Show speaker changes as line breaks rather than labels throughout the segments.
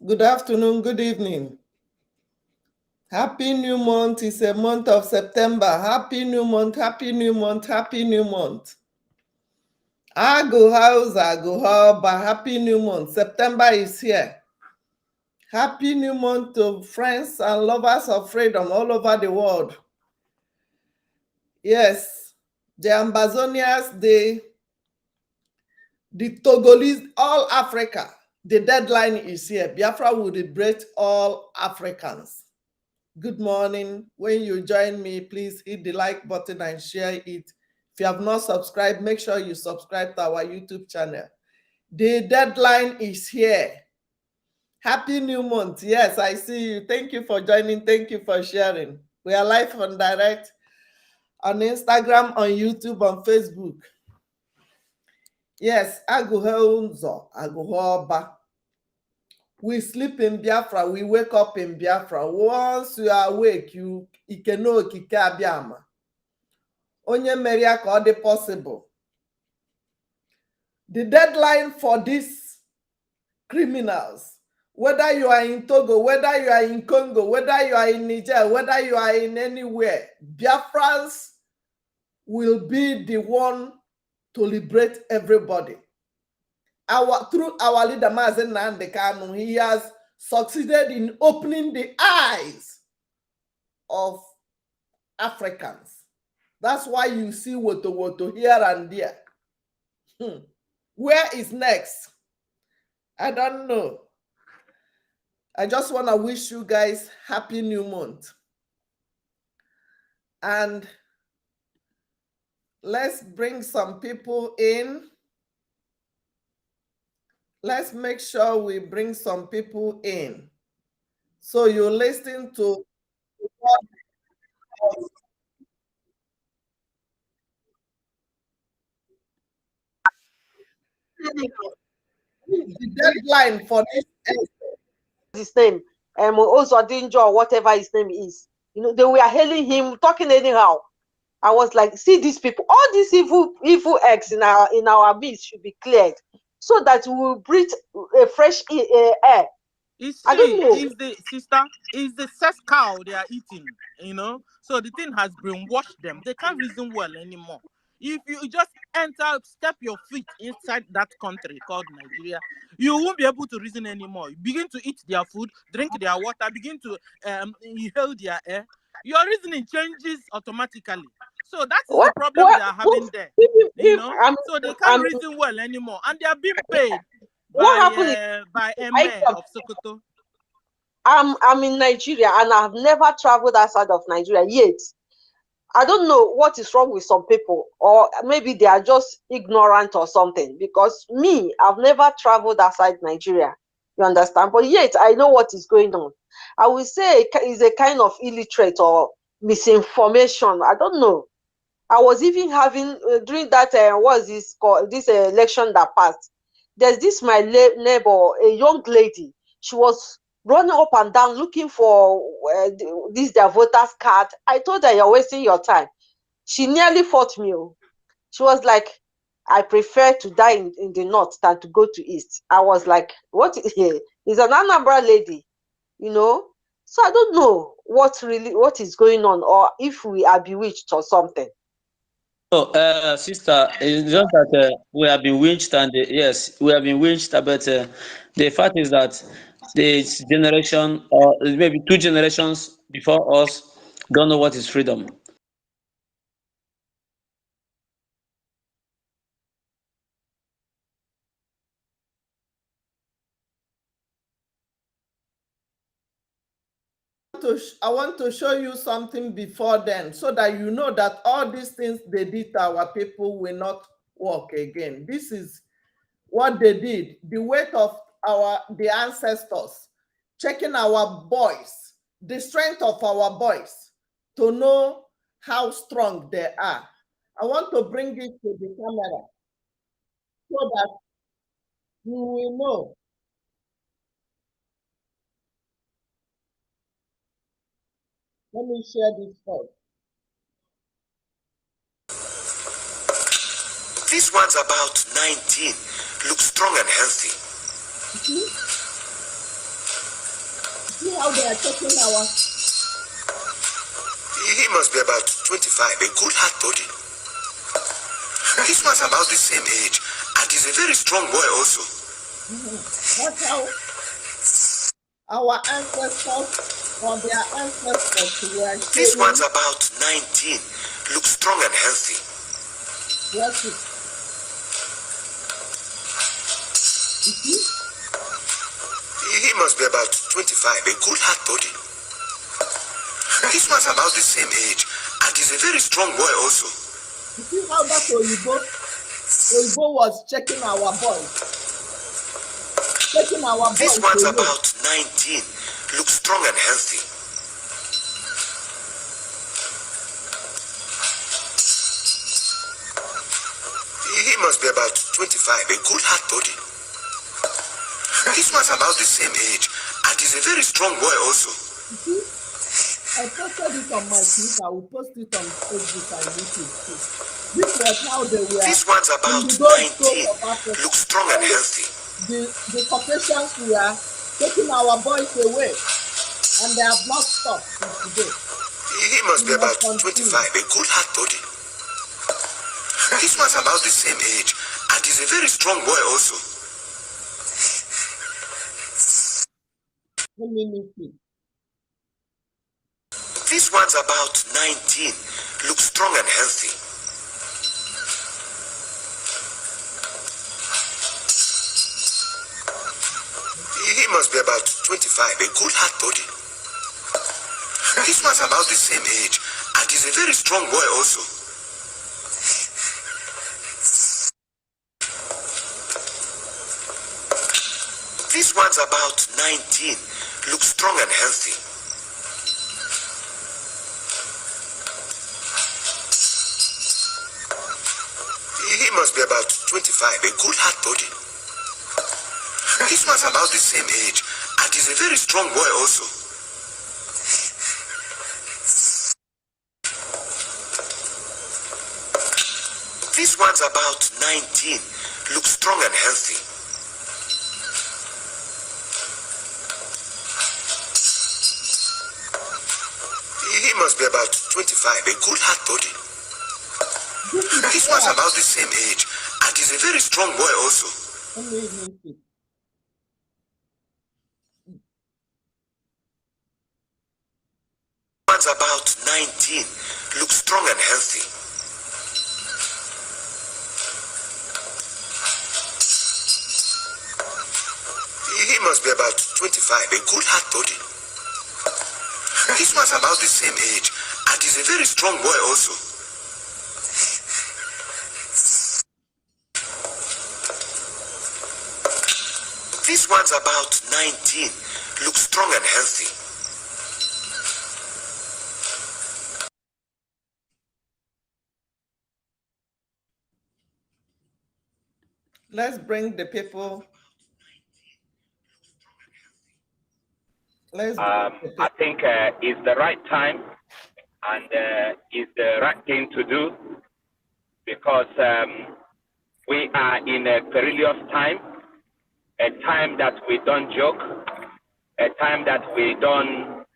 Good afternoon, good evening. Happy new month. It's a month of September. Happy new month, happy new month, happy new month. But happy new month. September is here. Happy new month to friends and lovers of freedom all over the world. Yes, the Ambazonians, the Togolese, all Africa. The deadline is here. Biafra will liberate all Africans. Good morning. When you join me, please hit the like button and share it. If you have not subscribed, make sure you subscribe to our YouTube channel. The deadline is here. Happy new month. Yes, I see you. Thank you for joining. Thank you for sharing. We are live and direct on Instagram, on YouTube, on Facebook. Yes, Aguhoba. We sleep in Biafra, we wake up in Biafra. Once you are awake, you ikeno okike abiama. Onye meria ka ọ dị possible. The deadline for these criminals, whether you are in Togo, whether you are in Congo, whether you are in Niger, whether you are in anywhere, Biafrans will be the one to liberate everybody. Through our leader, Mazen Nnamdi Kanu, he has succeeded in opening the eyes of Africans. That's why you see Woto here and there. Where is next? I don't know. I just want to wish you guys happy new month. And let's bring some people in. Let's make sure we bring some people in. So you listen to the deadline for this.
His name, also Danger or whatever his name is. You know, they were hailing him, talking anyhow. I was like, see these people, all these evil eggs in our midst should be cleared, so that we will breathe a fresh air.
I don't know. Is the sex cow they are eating, you know? So the thing has brainwashed them. They can't reason well anymore. If you just step your feet inside that country called Nigeria, you won't be able to reason anymore. You begin to eat their food, drink their water, begin to inhale their air. Your reasoning changes automatically. So that's the problem they are having there. You know? So they can't reason well anymore. And they are being paid by Eme of Sokoto.
I'm in Nigeria and I've never traveled outside of Nigeria yet. I don't know what is wrong with some people, or maybe they are just ignorant or something, because me, I've never traveled outside Nigeria. You understand? But yet I know what is going on. I will say it's a kind of illiterate or misinformation. I don't know. I was even having during that this election that passed. There's this my neighbor, a young lady. She was running up and down looking for their voters card. I told her, you're wasting your time. She nearly fought me. She was like, I prefer to die in the north than to go to east. I was like, what? Is an Anambra lady, you know? So I don't know what is going on, or if we are bewitched or something.
Oh, sister, it's just that we have been witched, and yes, we have been witched, but the fact is that this generation, or maybe 2 generations before us, don't know what is freedom.
I want to show you something before then, so that you know that all these things they did to our people will not work again. This is what they did. The weight of the ancestors, checking our boys, the strength of our boys, to know how strong they are. I want to bring it to the camera so that you will know. Let me share this first.
This one's about 19. Looks strong and healthy.
See how they are taking our.
He must be about 25, a good heart body. This one's about the same age, and he's a very strong boy also.
That's how our ancestors or their ancestors were.
This one's about 19, looks strong and healthy.
Yes.
He must be about 25, a good heart body. This one's about the same age, and he's a very strong boy also.
You see how that Oyibo was checking our boys. Checking our boys.
This one's about 19, looks strong and healthy. He must be about 25, a good heart body. This one's about the same age, and he's a very strong boy also.
You see, I posted it on my Twitter. I will post it on Facebook and YouTube too. This was how they were.
This one's about 19, looks strong and healthy.
The Caucasians were taking our boys away, and they have not stopped since today.
He must be about 25, a good heart body. This one's about the same age, and he's a very strong boy also.
Let me see.
This one's about 19, looks strong and healthy. He must be about 25, a good heart body. This one's about the same age, and he's a very strong boy also. This one's about 19, looks strong and healthy. He must be about 25, a good heart body. This one's about the same age, and he's a very strong boy also. This one's about 19, looks strong and healthy. He must be about 25, a good heart body. This one's about the same age, and he's a very strong boy also. One's about 19, looks strong and healthy. He must be about 25, a good heart body. This one's about the same age, and he's a very strong boy also. This one's about 19, looks strong and healthy.
Let's bring the people.
I think it's the right time, and it's the right thing to do, because we are in a perilous time, a time that we don't joke, a time that we don't.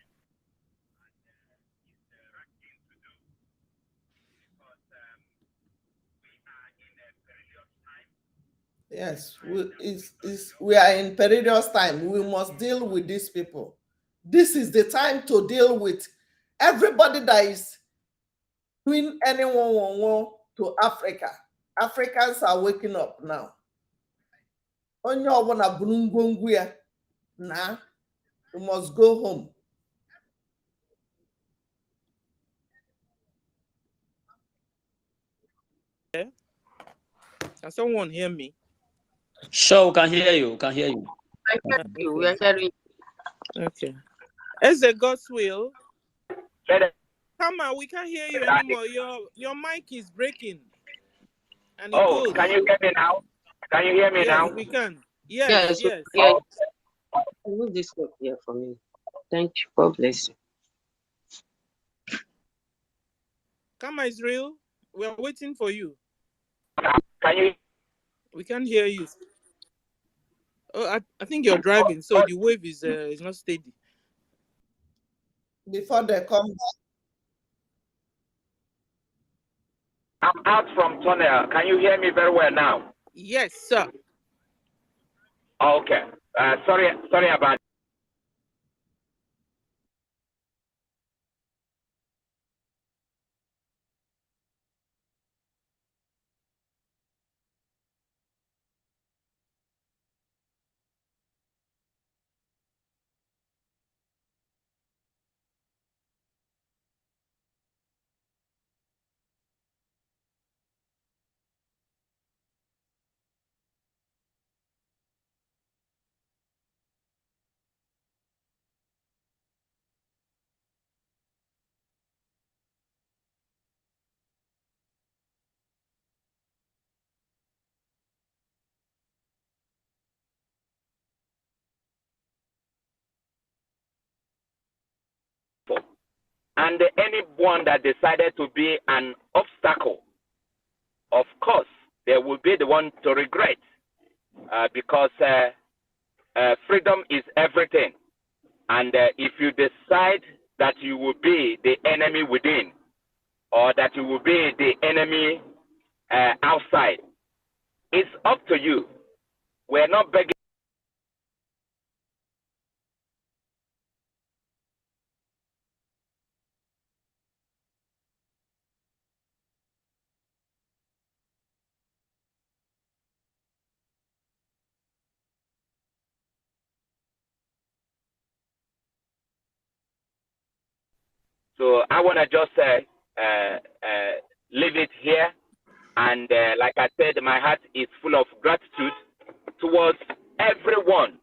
Yes, we are in perilous time. We must deal with these people. This is the time to deal with everybody that is doing anyone to Africa. Africans are waking up now. Onye ọbụla buru ngwongwo ya na you must go home.
Can someone hear me?
Sure, we can hear you. Can hear you.
I hear you. We are hearing.
Okay. As a God's will. Come on, we can't hear you anymore. Your mic is breaking. And
Oh, can you hear me now? Can you hear me now?
We can. Yes.
Yes. Move this up here for me. Thank you. God bless you.
Come on, Israel. We are waiting for you.
Can you?
We can't hear you. Oh, I think you're driving, so the wave is not steady.
before they come back.
I'm out from tunnel. Can you hear me very well now?
Yes, sir.
Okay. Sorry about and anyone that decided to be an obstacle, of course, they will be the one to regret, because freedom is everything. And if you decide that you will be the enemy within, or that you will be the enemy outside, it's up to you. We're not begging. So I want to just leave it here. And like I said, my heart is full of gratitude towards everyone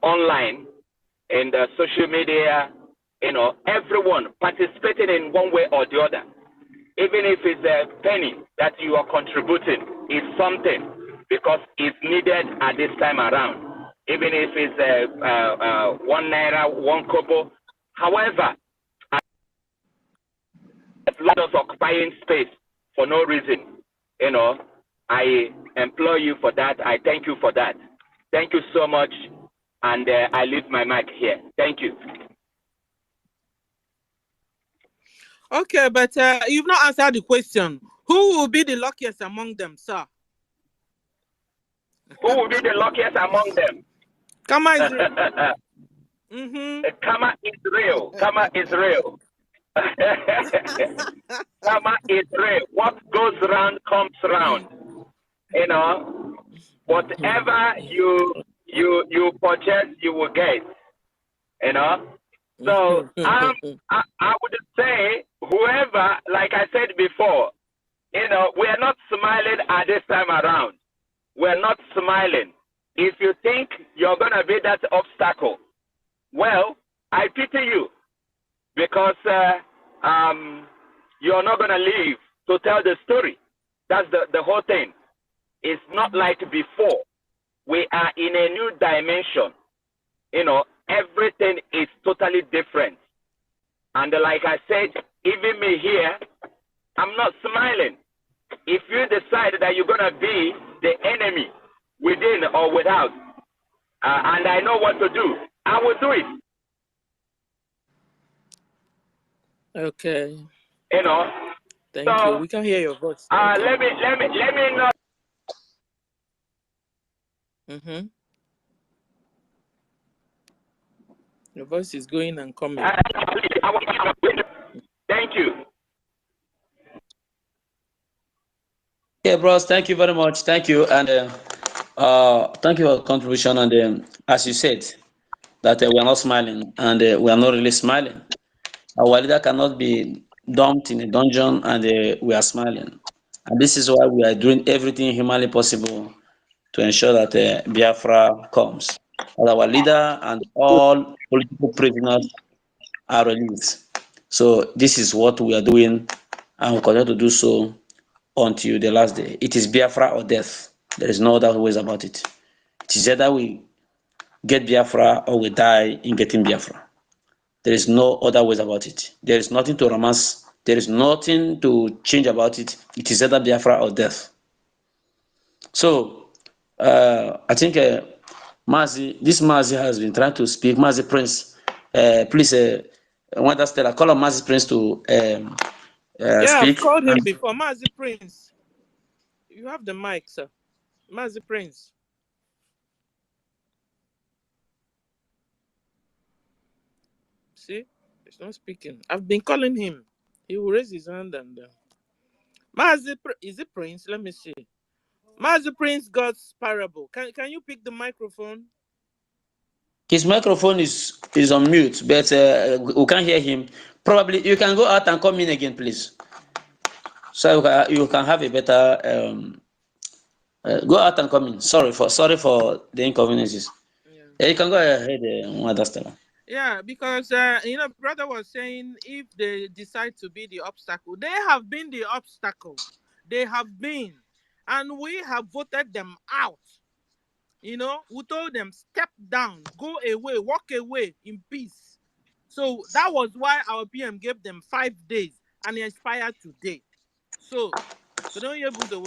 online, in the social media, everyone participating in one way or the other. Even if it's a penny that you are contributing, is something, because it's needed at this time around. Even if it's 1 naira, 1 kobo. However, let us occupying space for no reason. I implore you for that. I thank you for that. Thank you so much. And I leave my mic here. Thank you.
Okay, but you've not answered the question. Who will be the luckiest among them, sir?
Who will be the luckiest among them?
Karma is real.
Karma is real. Karma is real. Karma is real. What goes round comes round. Whatever you purchase, you will get. So I would say, whoever, like I said before, we are not smiling at this time around. We're not smiling. If you think you're going to be that obstacle, well, I pity you, because you're not going to live to tell the story. That's the whole thing. It's not like before. We are in a new dimension. Everything is totally different. And like I said, even me here, I'm not smiling. If you decide that you're going to be the enemy within or without, and I know what to do, I will do it.
Okay. Thank
so,
you. We can hear your voice.
Let me know.
Your voice is going and coming.
Thank you.
Yeah, bros, thank you very much. Thank you. And thank you for the contribution. And as you said, that we are not smiling, and we are not really smiling. Our leader cannot be dumped in a dungeon, and we are smiling. And this is why we are doing everything humanly possible to ensure that Biafra comes. That our leader and all political prisoners are released. So this is what we are doing, and we continue to do so until the last day. It is Biafra or death. There is no other ways about it. It is either we get Biafra or we die in getting Biafra. There is no other ways about it. There is nothing to romance. There is nothing to change about it. It is either Biafra or death. So I think this Mazi has been trying to speak. Mazi Prince, please want us to call on Mazi Prince to
Yeah, I've
speak.
called him before. Mazi Prince, you have the mic, sir. Mazi Prince. See, he's not speaking. I've been calling him. He will raise his hand and. Is it Prince? Let me see. Mazi Prince, God's parable. Can you pick the microphone?
His microphone is on mute, but we can't hear him. Probably you can go out and come in again, please. So you can have a better go out and come in. Sorry for the inconveniences. Yeah, you can go ahead, Stella.
Yeah, because brother was saying if they decide to be the obstacle, they have been the obstacle. They have been, and we have voted them out. We told them step down, go away, walk away in peace. So that was why our PM gave them 5 days, and it expired today. So don't you so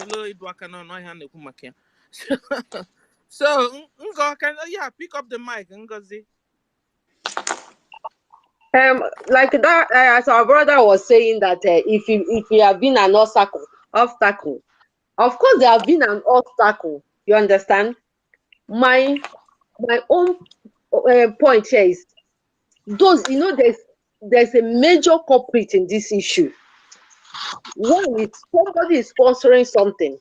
pick up the mic, Ngozi.
Like that, as our brother was saying that if you have been an obstacle, of course there have been an obstacle. You understand? My own point here is those, there's a major culprit in this issue. One is somebody is sponsoring something.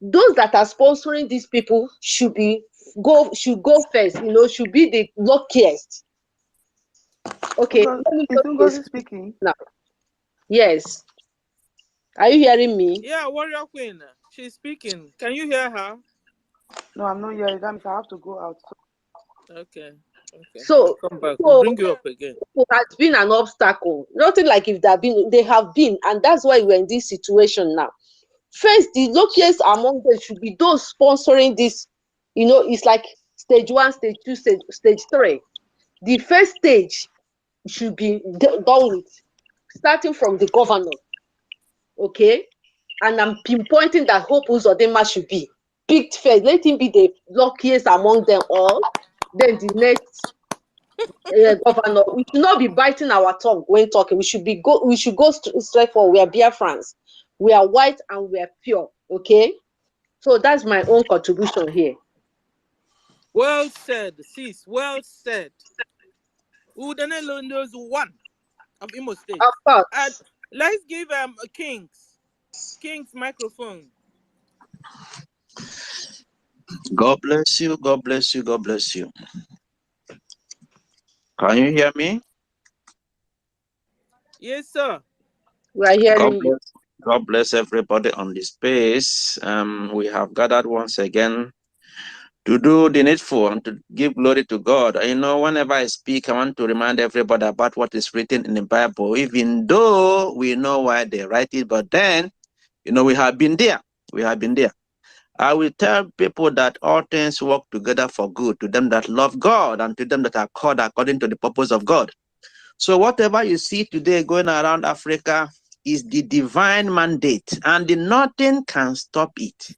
Those that are sponsoring these people should go first, should be the luckiest. Okay,
let me is speaking
now. Yes. Are you hearing me?
Yeah, Warrior Queen. She's speaking. Can you hear her?
No, I'm not hearing. That means I have to go out.
Okay.
So
come back. We'll bring you up again.
It has been an obstacle. Nothing like if they have been, and that's why we're in this situation now. First, the luckiest among them should be those sponsoring this. It's like stage 1, stage 2, stage 3. The first stage should be done with, starting from the governor. Okay? And I'm pinpointing that Hope Uzodinma should be picked first. Let him be the luckiest among them all. Then the next governor. We should not be biting our tongue when talking. We should go straight forward. We are Biafrans. We are white and we are pure. Okay? So that's my own contribution here.
Well said, sis. Well said. Udanelo knows one of Imo State.
Of course.
Let's give King's microphone.
God bless you. God bless you. God bless you. Can you hear me?
Yes, sir.
We are hearing you.
God bless everybody on this space. We have gathered once again to do the needful and to give glory to God. Whenever I speak, I want to remind everybody about what is written in the Bible, even though we know why they write it, but then, we have been there. We have been there. I will tell people that all things work together for good to them that love God and to them that are called according to the purpose of God. So whatever you see today going around Africa is the divine mandate, and nothing can stop it.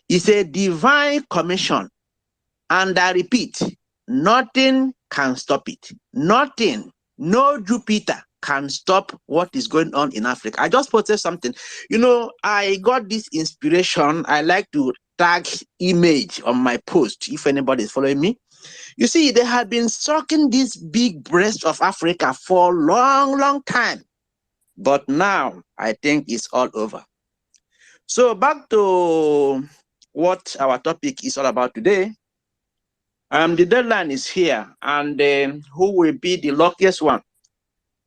It's a divine commission. And I repeat, nothing can stop it. Nothing, no Jupiter can stop what is going on in Africa. I just posted something. I got this inspiration. I like to tag image on my post if anybody is following me. You see, they have been sucking this big breast of Africa for a long, long time. But now I think it's all over. So back to what our topic is all about today. The deadline is here, and who will be the luckiest one?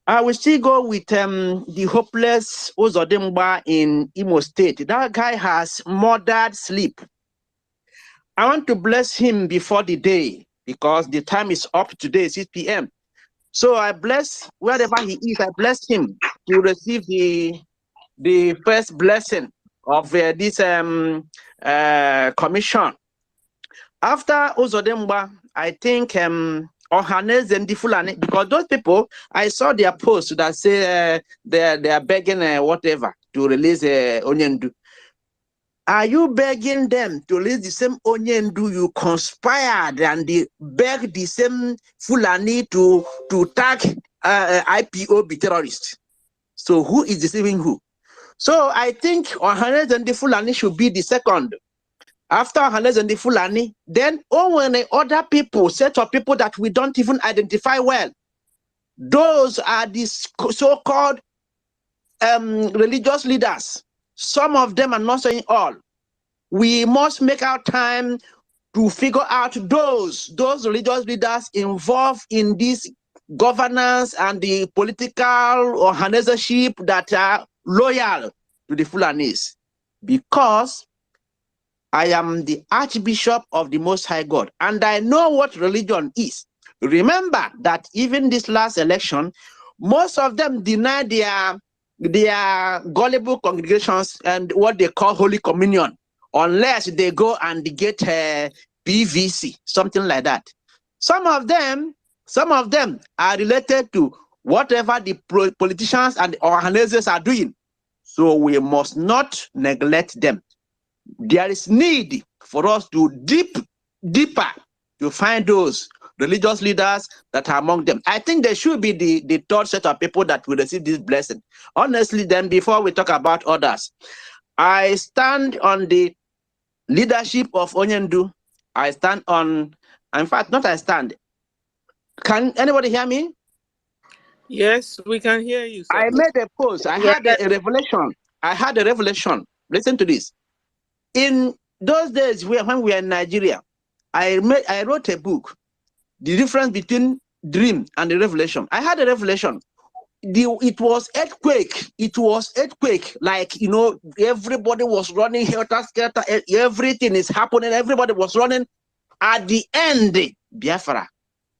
I will still go with the hopeless Uzodinma in Imo State. That guy has murdered sleep. I want to bless him before the day because the time is up today, 6 p.m. So I bless wherever he is. I bless him to receive the first blessing of this commission. After Uzodinma, I think Ohanes and Fulani, because those people, I saw their posts that say they are begging whatever to release Onyendu. Are you begging them to release the same Onyendu you conspired and they beg the same Fulani to tag IPOB terrorists. So who is deceiving who? So I think Ohanes and the Fulani should be the second. After Ohanes and the Fulani, then only other people, set of people that we don't even identify well. Those are the so-called religious leaders. Some of them are not saying all. We must make our time to figure out those religious leaders involved in this governance and the political organization that are loyal to the Fulanis. Because I am the Archbishop of the Most High God, and I know what religion is. Remember that even this last election, most of them deny their gullible congregations and what they call Holy Communion, unless they go and get PVC, something like that. Some of them are related to whatever the politicians and the organizers are doing. So we must not neglect them. There is need for us to deeper to find those religious leaders that are among them. I think there should be the third set of people that will receive this blessing. Honestly, then before we talk about others, I stand on the leadership of Onyendu. I stand on, in fact, not I stand. Can anybody hear me?
Yes, we can hear you, sir.
I made a post. I had a revelation. I had a revelation. Listen to this. In those days when we were in Nigeria, I wrote a book, The Difference Between Dream and the Revelation. I had a revelation. It was earthquake. It was earthquake. Like, you know, everybody was running, helter-skelter, everything is happening. Everybody was running. At the end, Biafra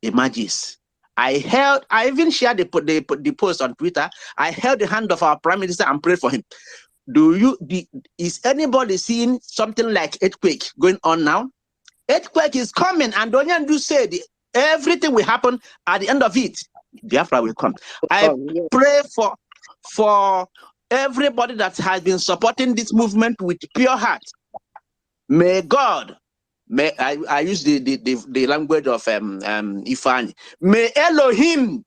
emerges. I even shared the post on Twitter. I held the hand of our Prime Minister and prayed for him. Is anybody seeing something like earthquake going on now? Earthquake is coming, and Onyendu said everything will happen. At the end of it, Biafra will come. I pray for everybody that has been supporting this movement with pure heart. May God, I use the language of Ifani. May Elohim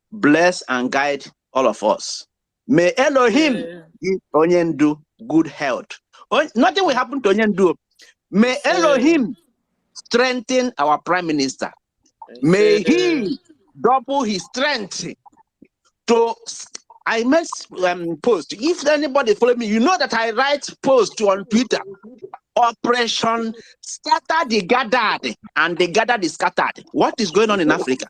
bless and guide all of us. May Elohim give Onyendu good health. Nothing will happen to Onyendu. May Elohim strengthen our Prime Minister. May he double his strength. I must post. If anybody follow me, you know that I write post on Twitter. Operation Scatter the Gathered, and the gathered is scattered. What is going on in Africa?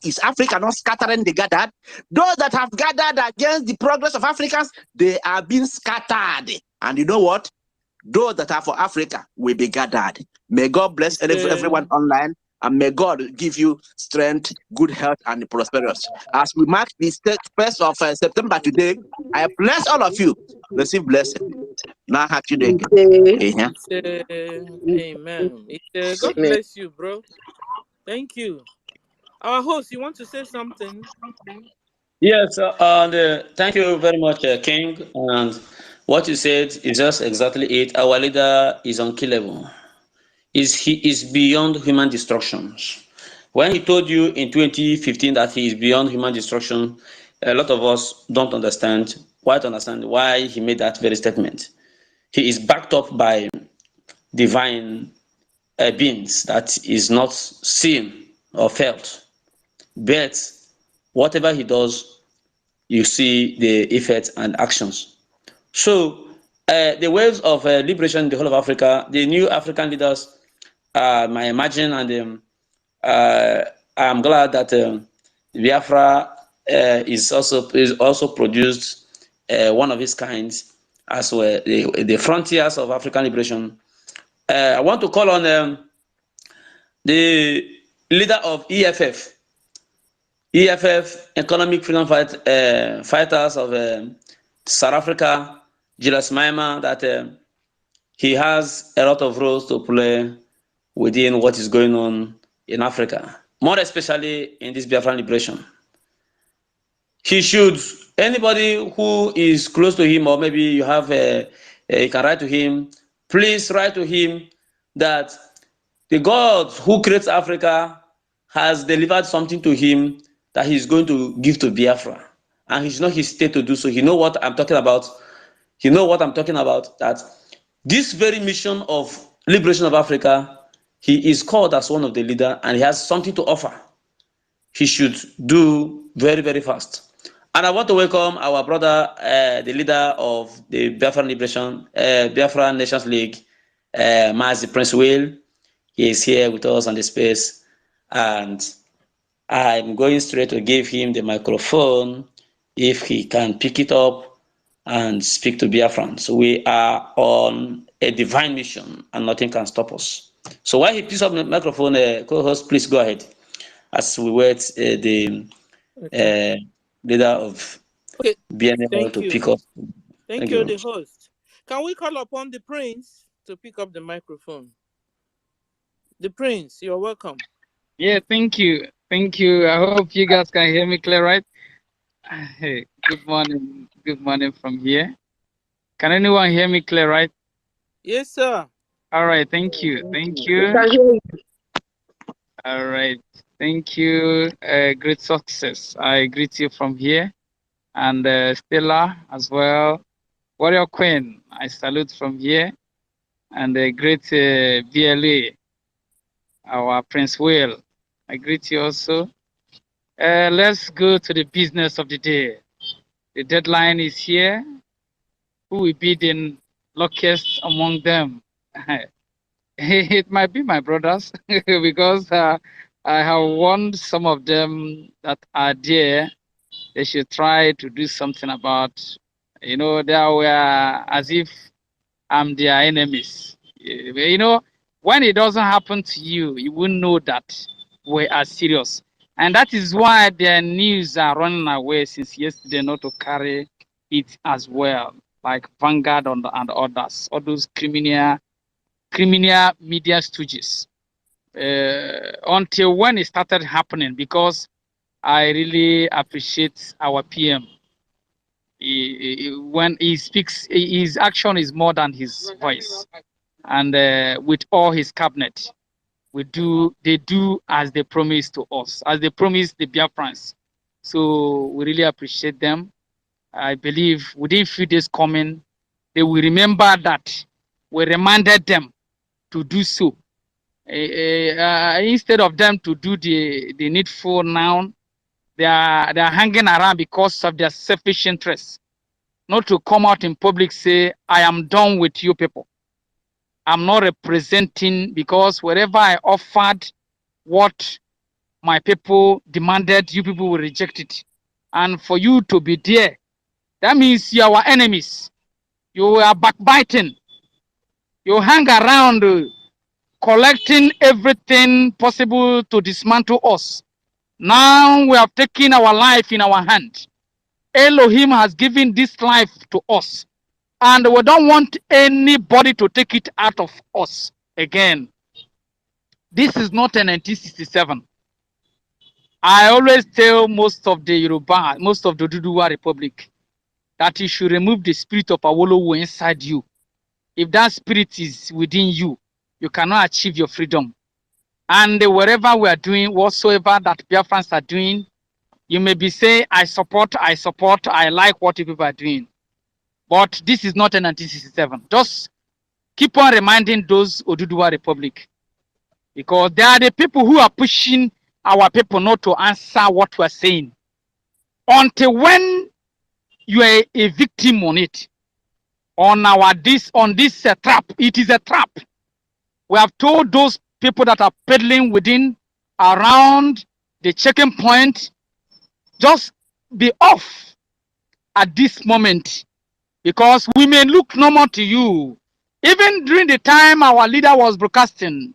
Is Africa not scattering the gathered? Those that have gathered against the progress of Africans, they are being scattered. And you know what? Those that are for Africa will be gathered. May God bless everyone online, and may God give you strength, good health, and prosperity. As we mark the 1st of September today, I bless all of you. Receive blessing. Now, happy day.
Amen. God bless you, bro. Thank you. Our host, you want to say something?
Yes, thank you very much, King. And what you said is just exactly it. Our leader is unkillable. He is beyond human destructions. When he told you in 2015 that he is beyond human destruction, a lot of us don't understand why he made that very statement. He is backed up by divine beings that is not seen or felt. But whatever he does, you see the effects and actions. So the waves of liberation in the whole of Africa, the new African leaders, I imagine, and I'm glad that Biafra is also produced one of its kinds as well, the frontiers of African liberation. I want to call on the leader of EFF, Economic Freedom Fighters of South Africa, Julius Maima, that he has a lot of roles to play within what is going on in Africa, more especially in this Biafran liberation. He should, anybody who is close to him, or maybe you have you can write to him, please write to him that the God who creates Africa has delivered something to him that he's going to give to Biafra, and he should not hesitate to do so. You know what I'm talking about? You know what I'm talking about? That this very mission of liberation of Africa, he is called as one of the leader, and he has something to offer. He should do very, very fast. And I want to welcome our brother, the leader of the Biafran Liberation, Biafran Nations League, Mazi Prince Will. He is here with us on the space, and I'm going straight to give him the microphone if he can pick it up and speak to Biafrans. We are on a divine mission, and nothing can stop us. So while he picks up the microphone, co-host, please go ahead as we wait the leader of BNL to pick up.
Thank you, the host. Can we call upon the prince to pick up the microphone? The prince, you're welcome.
Yeah, thank you. Thank you. I hope you guys can hear me clear, right? Hey, good morning. Good morning from here. Can anyone hear me clear, right?
Yes, sir.
All right, thank you. Thank you. All right, thank you. Great success. I greet you from here. And Stella as well. Warrior Queen, I salute from here. And the great BLA, our Prince Will, I greet you also. Let's go to the business of the day. The deadline is here. Who will be the luckiest among them? It might be my brothers because I have warned some of them that are there. They should try to do something about, they were as if I'm their enemies. When it doesn't happen to you, you will know that we are serious. And that is why their news are running away since yesterday not to carry it as well, like Vanguard and others, all those criminal media stooges. Until when it started happening, because I really appreciate our PM. When he speaks, his action is more than his voice. And with all his cabinet, they do as they promised to us, as they promised the Biafrans. So we really appreciate them. I believe within a few days coming, they will remember that we reminded them to do so. Instead of them to do the needful now, they are hanging around because of their selfish interests, not to come out in public say, I am done with you people. I'm not representing, because wherever I offered what my people demanded, you people will reject it. And for you to be there, that means you are our enemies. You are backbiting. You hang around collecting everything possible to dismantle us. Now we have taken our life in our hand. Elohim has given this life to us, and we don't want anybody to take it out of us again. This is not a 1967. I always tell most of the Yoruba, most of the Duduwa Republic, that you should remove the spirit of Awolowo inside you. If that spirit is within you, you cannot achieve your freedom. And wherever we are doing, whatsoever that Biafrans are doing, you may be saying, I support, I like what you people are doing. But this is not a 1967. Just keep on reminding those Oduduwa Republic, because they are the people who are pushing our people not to answer what we're saying. Until when you are a victim on it, on this trap, it is a trap. We have told those people that are peddling within, around the checking point, just be off at this moment, because we may look normal to you. Even during the time our leader was broadcasting,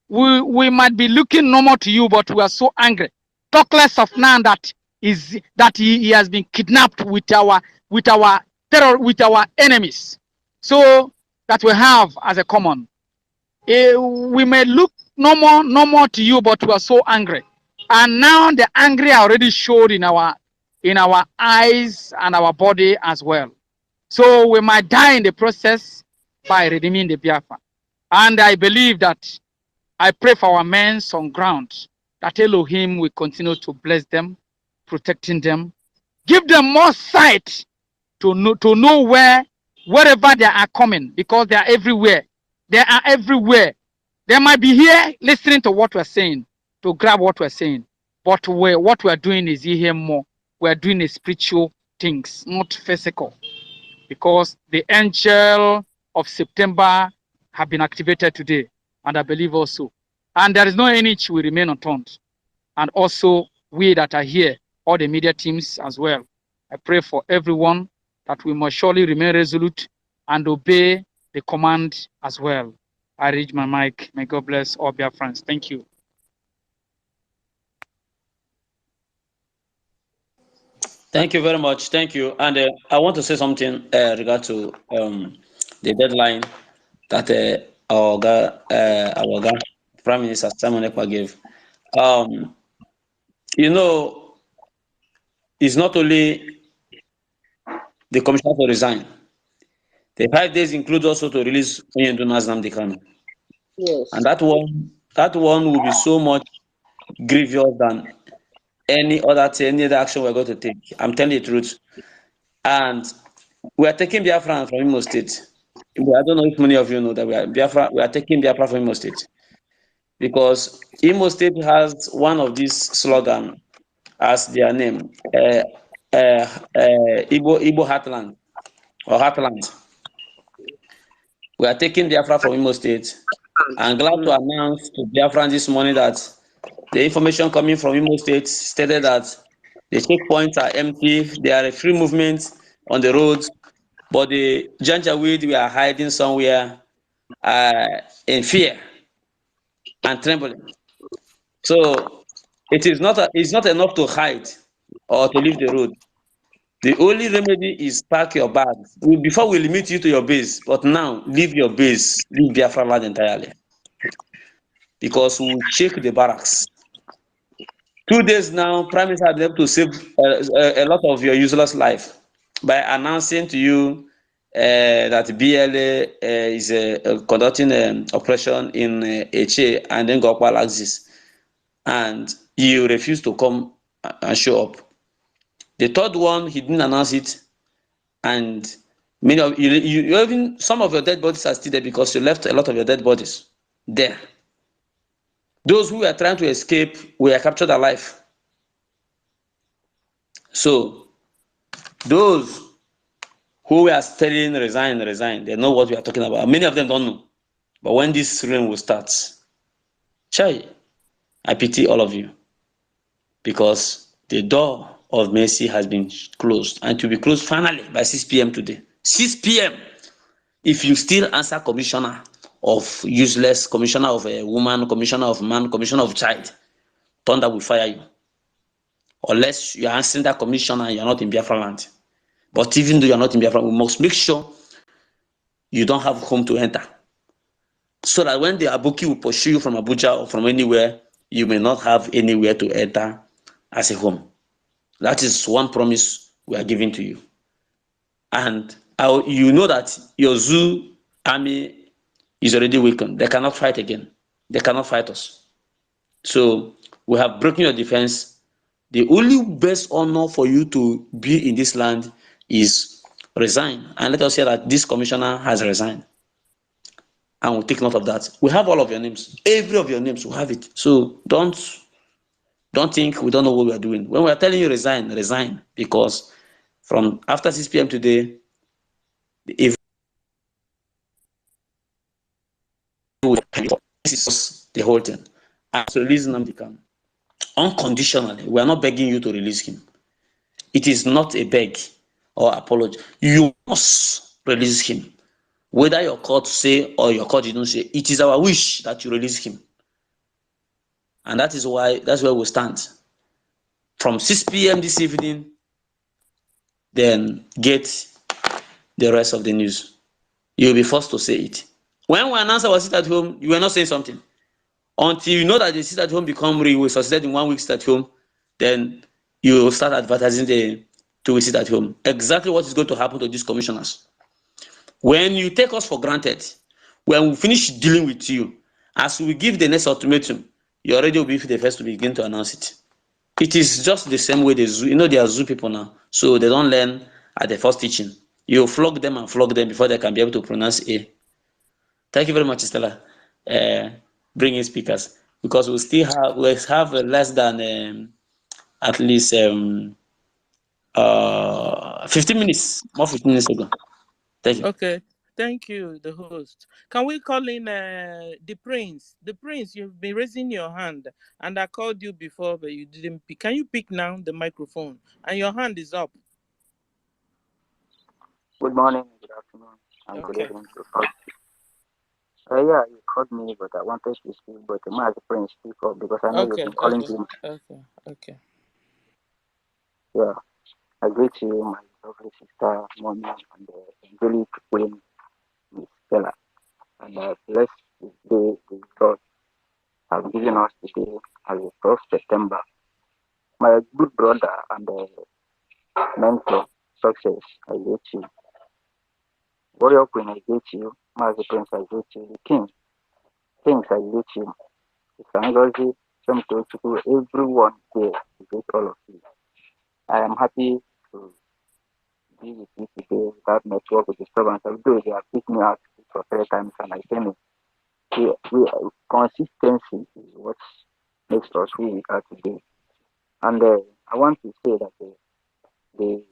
we might be looking normal to you, but we are so angry. Talk less of now that he has been kidnapped with our terror, with our enemies. So that we have as a common. We may look normal to you, but we are so angry. And now the anger already showed in our eyes and our body as well. So we might die in the process by redeeming the Biafra. And I believe that, I pray for our men on ground, that Elohim will continue to bless them protecting them. Give them more sight to know wherever they are coming, because they are everywhere. They are everywhere. They might be here listening to what we're saying, to grab what we're saying. But what we're doing is here more. We're doing a spiritual things, not physical. Because the angel of September have been activated today, and I believe also. And there is no any which will remain unturned. And also we that are here, all the media teams as well. I pray for everyone that we must surely remain resolute and obey the command as well. I read my mic. May God bless all Biafrans. Thank you.
Thank you very much. Thank you. And I want to say something regard to the deadline that our guy, Prime Minister Simon Ekpa gave. You know, it's not only the commissioner to resign. The 5 days includes also to release Onyenduna's Nnamdi Kanu.
Yes.
And that one will be so much grievous than any other action we're going to take. I'm telling you the truth. And we are taking Biafra from Imo State. I don't know if many of you know that we are taking Biafra from Imo State. Because Imo State has one of these slogans as their name, Igbo Heartland or Heartland. We are taking Biafra from Imo State. I'm glad to announce to Biafra this morning that the information coming from Imo State stated that the checkpoints are empty, there are free movements on the roads, but the Janjaweed we are hiding somewhere in fear and trembling. So it's not enough to hide or to leave the road. The only remedy is pack your bag. Before we limit you to your base, but now leave your base, leave Biafra land entirely. Because we will check the barracks. 2 days now, Prime Minister has been able to save a lot of your useless life by announcing to you that BLA is conducting an operation in Eche and then Gokwa Axis, and you refuse to come and show up. The third one, he didn't announce it, and many of you even some of your dead bodies are still there because you left a lot of your dead bodies there. Those who were trying to escape were captured alive. So those who were telling resign, they know what we are talking about. Many of them don't know. But when this rain will start, I pity all of you, because the door of mercy has been closed, and to be closed finally by 6 p.m. today. 6 p.m. If you still answer commissioner of useless, commissioner of a woman, commissioner of man, commissioner of child, thunder will fire you. Unless you are answering that commissioner and you are not in Biafra land. But even though you are not in Biafra, we must make sure you don't have home to enter. So that when the Abuki will pursue you from Abuja or from anywhere, you may not have anywhere to enter as a home. That is one promise we are giving to you. And you know that your zoo army is already weakened. They cannot fight again. They cannot fight us. So we have broken your defense. The only best honor for you to be in this land is resign. And let us hear that this commissioner has resigned. And we'll take note of that. We have all of your names. Every of your names, we have it. So don't think we don't know what we are doing. When we are telling you resign, because from after 6 p.m. today, if this is the whole thing. And so release Nnamdi Kanu unconditionally. We are not begging you to release him. It is not a beg or apology. You must release him. Whether your court say or your court didn't say, it is our wish that you release him. And that's where we stand. From 6 p.m. this evening, then get the rest of the news. You'll be forced to say it. When we announce our sit at home, you were not saying something. Until you know that the sit at home become real, we succeed in 1 week sit at home, then you start advertising the 2 weeks sit at home. Exactly what is going to happen to these commissioners. When you take us for granted, when we finish dealing with you, as we give the next ultimatum, you already will be the first to begin to announce it. It is just the same way the zoo, they are zoo people now. So they don't learn at the first teaching. You flog them and flog them before they can be able to pronounce A. Thank you very much, Stella. Uh, Bringing speakers because we have less than at least 15 minutes, more 15 minutes ago. Thank you.
Okay. Thank you, the host. Can we call in the prince? The prince, you've been raising your hand, and I called you before, but you didn't pick. Can you pick now the microphone? And your hand is up.
Good morning, good afternoon, and good
Okay.
evening to all. Yeah, you called me, but I wanted to speak, but my friend speak up because I know you've
Okay.
been calling
Okay.
him.
Okay.
Yeah, I greet you, my lovely sister, mommy, and the angelic queen, Miss Stella. And bless this day the God has given us today as the 1st September. My good brother and mentor, success, I greet you. Warrior Queen, I greet you. Master Prince, I greet you. The King, Kings, I greet you. Sangozi, Somtochukwu, everyone here, I greet all of you. I am happy to be with you today without network disturbance. Although they have picked me out for 3 times and I came in. Consistency is what makes us who we are today. And I want to say that the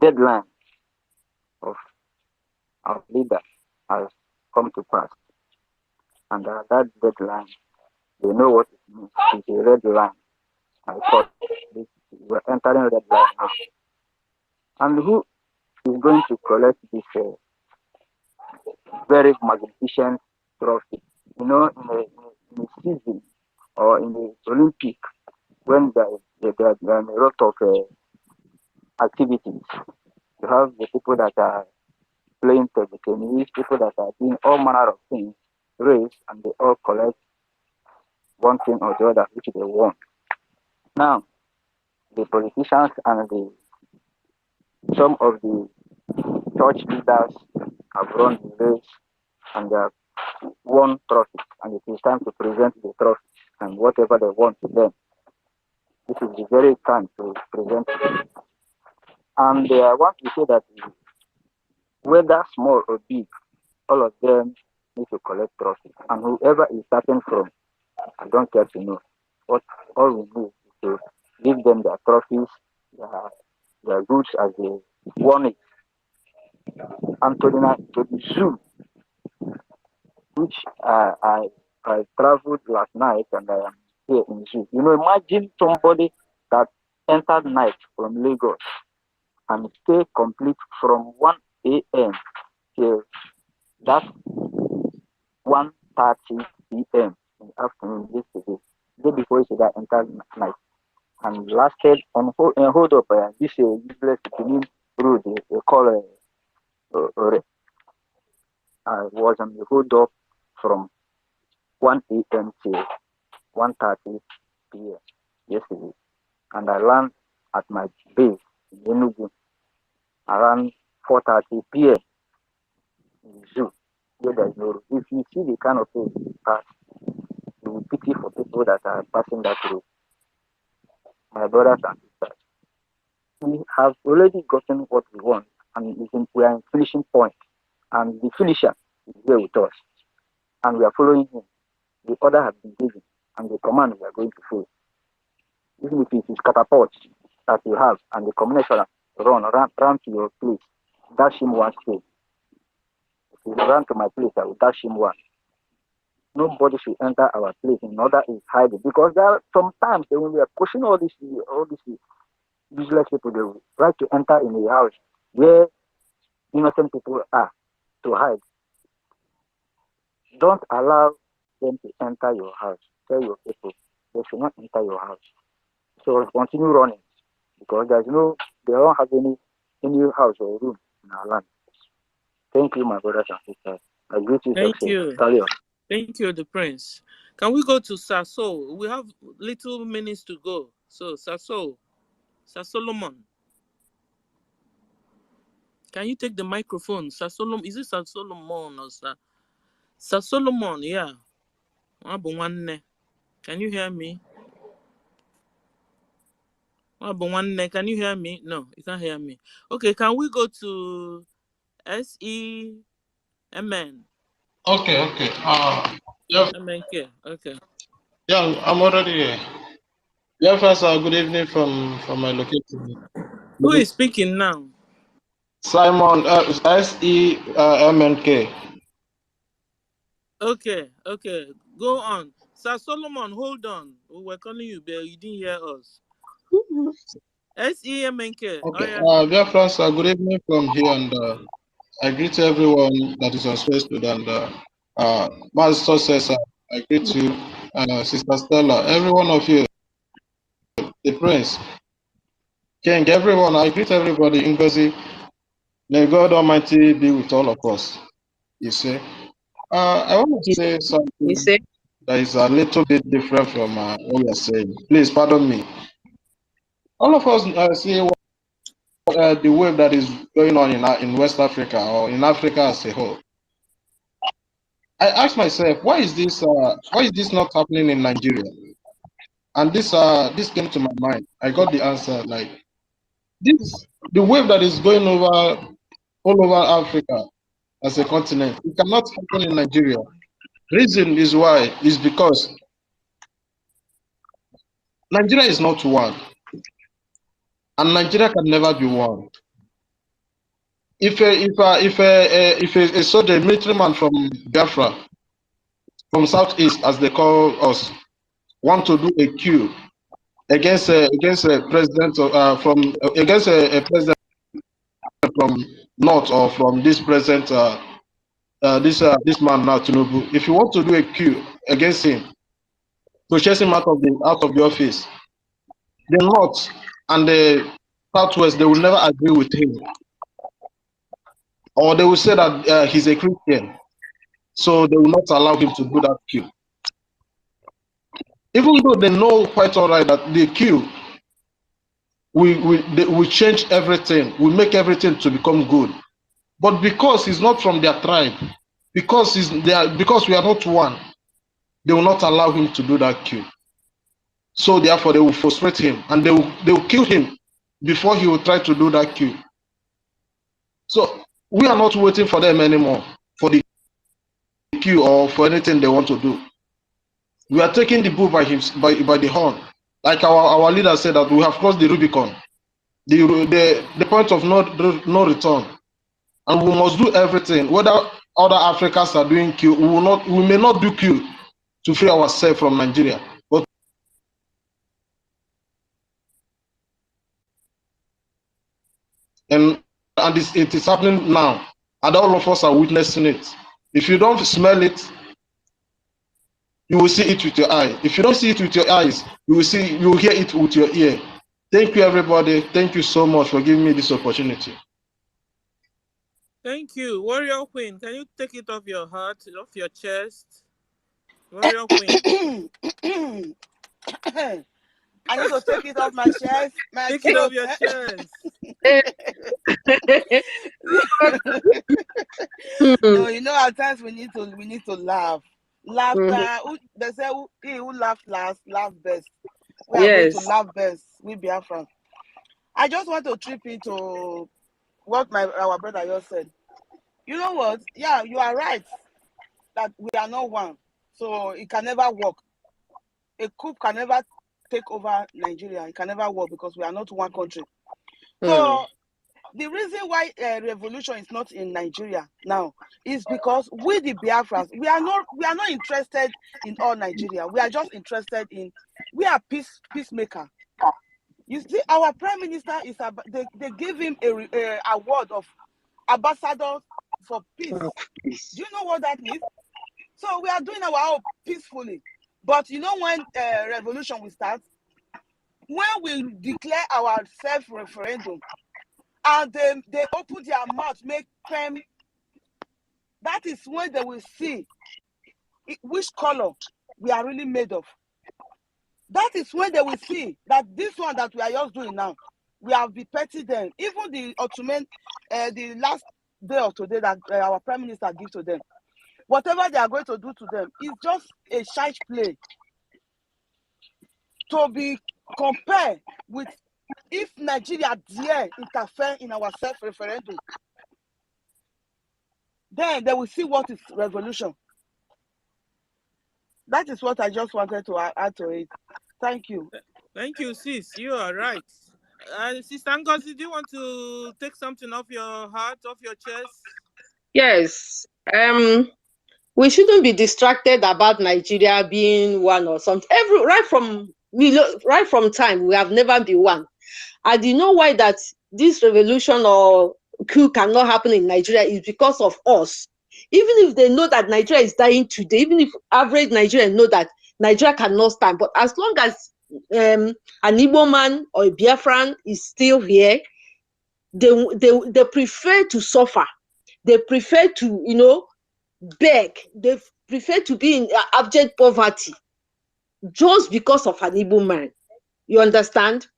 deadline of our leader has come to pass. And that deadline, they know what it means. It's a red line. I thought we're entering red line now. And who is going to collect this very magnificent trophy? In a season or in the Olympic, when there are a lot of activities, you have the people that are playing table tennis, people that are doing all manner of things, race, and they all collect one thing or the other which they want. Now, the politicians and some of the church leaders have run the race and they have won trophies, and it is time to present the trophies and whatever they want to them. This is the very time to present it. And I want to say that whether small or big, all of them need to collect trophies. And whoever is starting from, I don't care to know. What all we need is to give them their trophies, their goods as they won it. And to the zoo, which I traveled last night and I am here in zoo. Imagine somebody that entered night from Lagos and stay complete from 1 a.m. till that 1:30 p.m. in the afternoon yesterday. The day before yesterday, I entered night and lasted on hold up this useless Benin road they call I was on the hold up from 1 a.m. till 1:30 p.m. yesterday, and I landed at my base in Enugu around 4:30 p.m. in the zoo. Where there's no road. If you see the kind of road we pass, you will pity for people that are passing that road. My brothers and sisters, we have already gotten what we want, and we are in finishing point, and the finisher is here with us, and we are following him. The order has been given, and the command we are going to follow. Even if it is catapult that you have, and the combination run to your place, dash him one straight. If you run to my place, I will dash him one. Nobody should enter our place in order is hiding, because there are sometimes when we are pushing all these useless people, they will try to enter in a house where innocent people are to hide. Don't allow them to enter your house. Tell your people they should not enter your house. So continue running, because they don't have any house or room in our land. Thank you, my brothers and sisters. I greet you.
Thank
Success.
you.
Carry on.
Thank you, the prince. Can we go to Sasso? We have little minutes to go. So Sasso, Sir Solomon, can you take the microphone? Sir Solomon, is it Sir Solomon or Sir Solomon? Yeah. Can you hear me? Oh, but one neck, can you hear me? No, you can't hear me. Okay, can we go to SEMN?
Okay. Yeah,
MNK. Okay.
yeah, I'm already here. Yeah, first, good evening from my location.
Who is speaking now?
Simon, SEMNK.
Okay. Go on. Sir Solomon, hold on. We were calling you, but you didn't hear us. SEMNK.
Okay,
Oh, yeah.
Biafrans, good evening from here, and I greet everyone that is on space today, and Master says, I greet you, Sister Stella, every one of you, the Prince, King, everyone, I greet everybody. Ngozi, may God Almighty be with all of us. You see, I want to say something that is a little bit different from what we are saying. Please pardon me. All of us see the wave that is going on in West Africa or in Africa as a whole. I ask myself, why is this not happening in Nigeria? And this came to my mind. I got the answer. Like the wave that is going over all over Africa as a continent, it cannot happen in Nigeria. Reason is why is because Nigeria is not one, and Nigeria can never be one. If a soldier, a military man from Biafra, from Southeast, as they call us, want to do a coup against a president against a president from North, or from this president, this man now Tinubu, if you want to do a coup against him to chase him out of the office, the North and the Southwest, they will never agree with him, or they will say that he's a Christian, so they will not allow him to do that coup. Even though they know quite all right that the coup we change everything, we make everything to become good, but because he's not from their tribe, because we are not one, they will not allow him to do that coup. So therefore, they will frustrate him, and they will kill him before he will try to do that coup. So we are not waiting for them anymore for the coup or for anything they want to do. We are taking the bull by the horn, like our leader said, that we have crossed the Rubicon, the point of no return, and we must do everything. Whether other Africans are doing coup, we may not do coup to free ourselves from Nigeria, but and it is happening now, and all of us are witnessing it. If you don't smell it, you will see it with your eye. If you don't see it with your eyes, you will hear it with your ear. Thank you, everybody. Thank you so much for giving me this opportunity.
Thank you. Warrior Queen, can you take it off your heart, off your chest? Warrior Queen.
I need to take it off my chest.
Take it off your chest.
No, you know, at times we need to laugh. Laughter. They say he who laughs last, laughs best. We are going to laugh best. We Biafrans. I just want to trip into what our brother just said. You know what? Yeah, you are right that we are not one, so it can never work. A coup can never take over Nigeria. It can never work because we are not one country. So the reason why revolution is not in Nigeria now is because we, the Biafrans, we are not interested in all Nigeria. We are just interested in, we are peacemaker. You see, our prime minister is they gave him a award of ambassador for peace. Do you know what that means? So we are doing our own peacefully. But you know when revolution will start? When we declare our self-referendum and they open their mouth, make them, that is when they will see which color we are really made of. That is when they will see that this one that we are just doing now, we have been petty them. Even the Ottoman, the last day of today that our prime minister gives to them, whatever they are going to do to them is just a shite play to be compared with if Nigeria dare interfere in our self-referendum, then they will see what is revolution. That is what I just wanted to add to it. Thank you.
Thank you, sis. You are right. Sister Ngozi, do you want to take something off your heart, off your chest?
Yes. We shouldn't be distracted about Nigeria being one or something. Right from time, we have never been one. I do know why that this revolution or coup cannot happen in Nigeria is because of us. Even if they know that Nigeria is dying today, even if average Nigerians know that Nigeria cannot stand, but as long as an Igbo man or a Biafran is still here, they prefer to suffer. They prefer to, beg. They prefer to be in abject poverty just because of an Igbo man. You understand?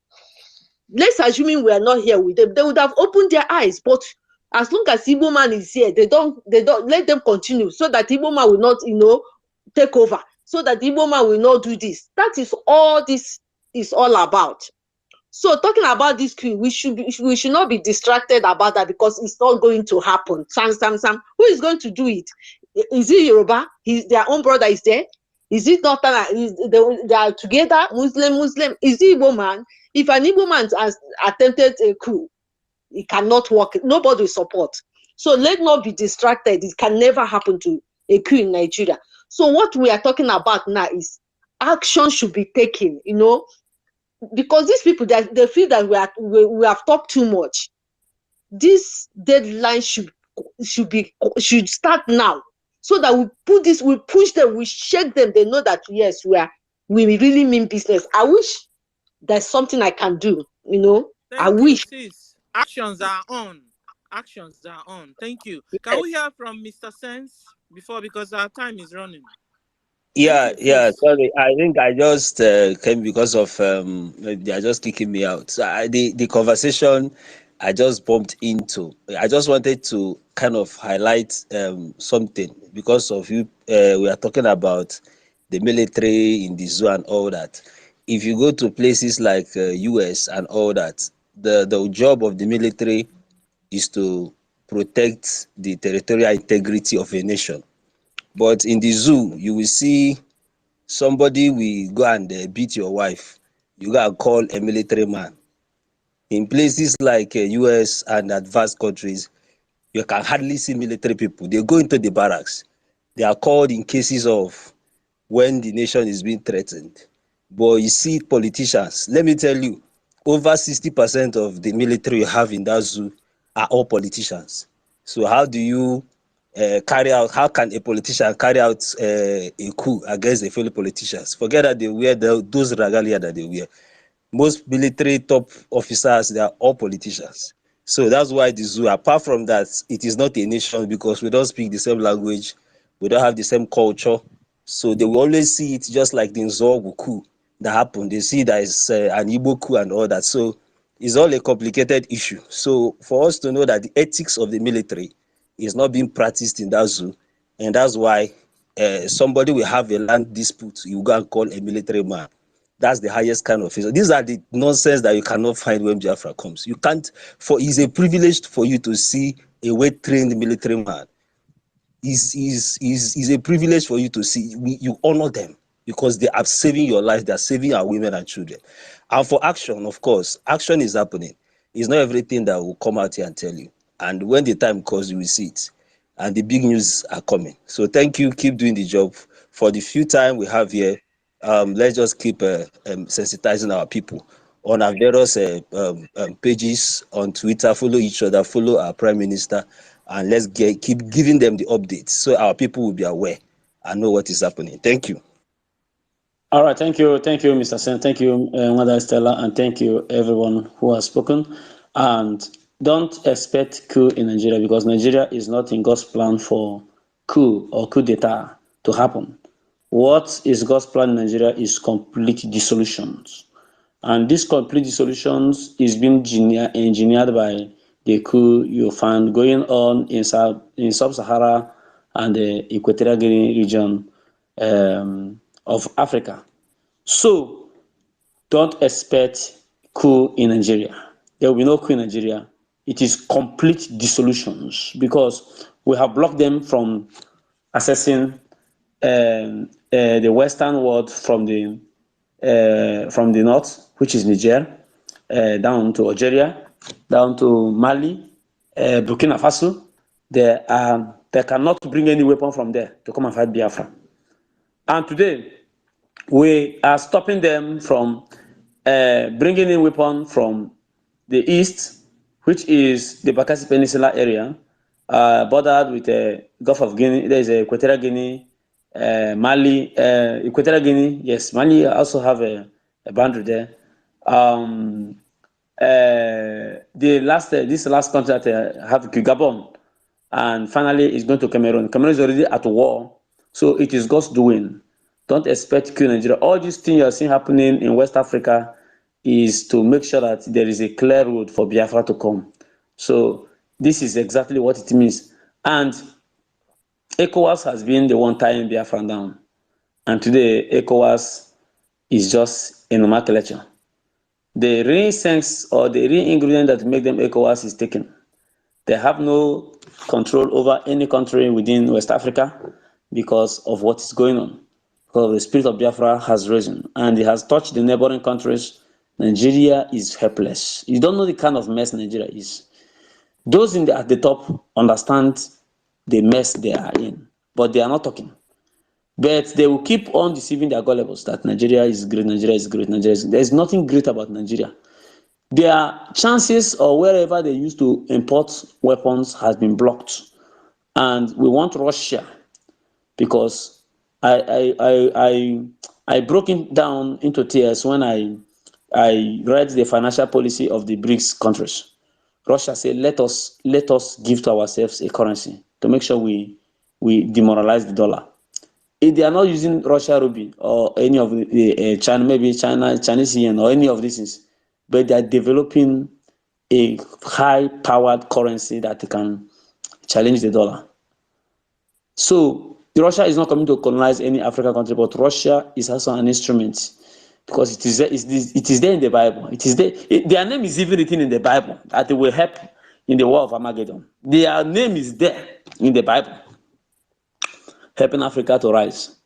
Let's assume we are not here with them. They would have opened their eyes, but as long as Igbo man is here, they don't let them continue so that Igbo man will not, take over, so that Igbo man will not do this. That is all this is all about. So talking about this coup, we should not be distracted about that because it's not going to happen. Sam. Who is going to do it? Is it Yoruba? Their own brother is there? Is it not they are together, Muslim? Is it Igbo man? If an Igbo man has attempted a coup, it cannot work. Nobody will support. So let's not be distracted. It can never happen to a coup in Nigeria. So what we are talking about now is action should be taken, because these people, they feel that we have talked too much. This deadline should start now, so that we push them, we shake them. They know that yes, we really mean business. I wish there's something I can do. I wish.
Sis. Actions are on. Thank you. Can we hear from Mr. Sense because our time is running?
Yeah. Sorry, I think I just came because of they are just kicking me out. So the conversation I just bumped into. I just wanted to kind of highlight something because of you. We are talking about the military in the zoo and all that. If you go to places like US and all that, the job of the military is to protect the territorial integrity of a nation. But in the zoo, you will see somebody will go and beat your wife. You go and call a military man. In places like US and advanced countries, you can hardly see military people. They go into the barracks. They are called in cases of when the nation is being threatened. But you see politicians, let me tell you, over 60% of the military you have in that zoo are all politicians. So how do you how can a politician carry out a coup against a fellow politicians? Forget that they wear those regalia that they wear. Most military top officers, they are all politicians. So that's why the zoo, apart from that, it is not a nation because we don't speak the same language, we don't have the same culture. So they will always see it just like the Nzogu coup that happened. They see that it's an Igbo coup and all that. So it's all a complicated issue. So for us to know that the ethics of the military is not being practiced in that zoo, and that's why somebody will have a land dispute, you go and call a military man. That's the highest kind of thing. These are the nonsense that you cannot find when Biafra comes. You can't, it's a privilege for you to see a well-trained military man. Is a privilege for you to see. You honor them because they are saving your life. They are saving our women and children. And for action, of course, action is happening. It's not everything that will come out here and tell you. And when the time comes, you will see it. And the big news are coming. So thank you. Keep doing the job. For the few time we have here, let's just keep sensitizing our people on our various pages on Twitter. Follow each other. Follow our Prime Minister. And let's keep giving them the updates so our people will be aware and know what is happening. Thank you. All right, thank you, Mr. Sen. Thank you, Mother Stella, and thank you everyone who has spoken. And don't expect coup in Nigeria because Nigeria is not in God's plan for coup or coup d'etat to happen. What is God's plan in Nigeria is complete dissolutions. And this complete dissolutions is being engineered by the coup you find going on in Sub-Sahara and the Equatorial Guinea region of Africa. So don't expect coup in Nigeria. There will be no coup in Nigeria. It is complete dissolutions because we have blocked them from accessing the Western world from the north, which is Niger, down to Algeria, down to Mali, Burkina Faso. They cannot bring any weapon from there to come and fight Biafra. And today, we are stopping them from bringing in weapons from the east, which is the Bakassi Peninsula area, bordered with the Gulf of Guinea. There is Equatorial Guinea, Mali, Equatorial Guinea. Yes, Mali also have a boundary there. This last country that have Gabon, and finally it's going to Cameroon. Cameroon is already at war, so it is God's doing. Don't expect coup in Nigeria. All these things you are seeing happening in West Africa is to make sure that there is a clear road for Biafra to come. So this is exactly what it means. And ECOWAS has been the one tying Biafra down. And today, ECOWAS is just a nomenclature. The real sense or the real ingredient that make them ECOWAS is taken. They have no control over any country within West Africa because of what is going on. Because the spirit of Biafra has risen and it has touched the neighboring countries. Nigeria is helpless. You don't know the kind of mess Nigeria is. Those at the top understand the mess they are in, but they are not talking. But they will keep on deceiving their gullibles that Nigeria is great, Nigeria is great, Nigeria is great. There's nothing great about Nigeria. Their chances or wherever they used to import weapons has been blocked. And we want Russia because I broke it down into tears when I read the financial policy of the BRICS countries. Russia said, let us give to ourselves a currency to make sure we demoralize the dollar. If they are not using Russia ruble or any of the China, maybe Chinese yen or any of these things, but they are developing a high-powered currency that can challenge the dollar. So Russia is not coming to colonize any African country, but Russia is also an instrument because it is there in the Bible. It is there. Their name is even written in the Bible that they will help in the war of Armageddon. Their name is there in the Bible, helping Africa to rise,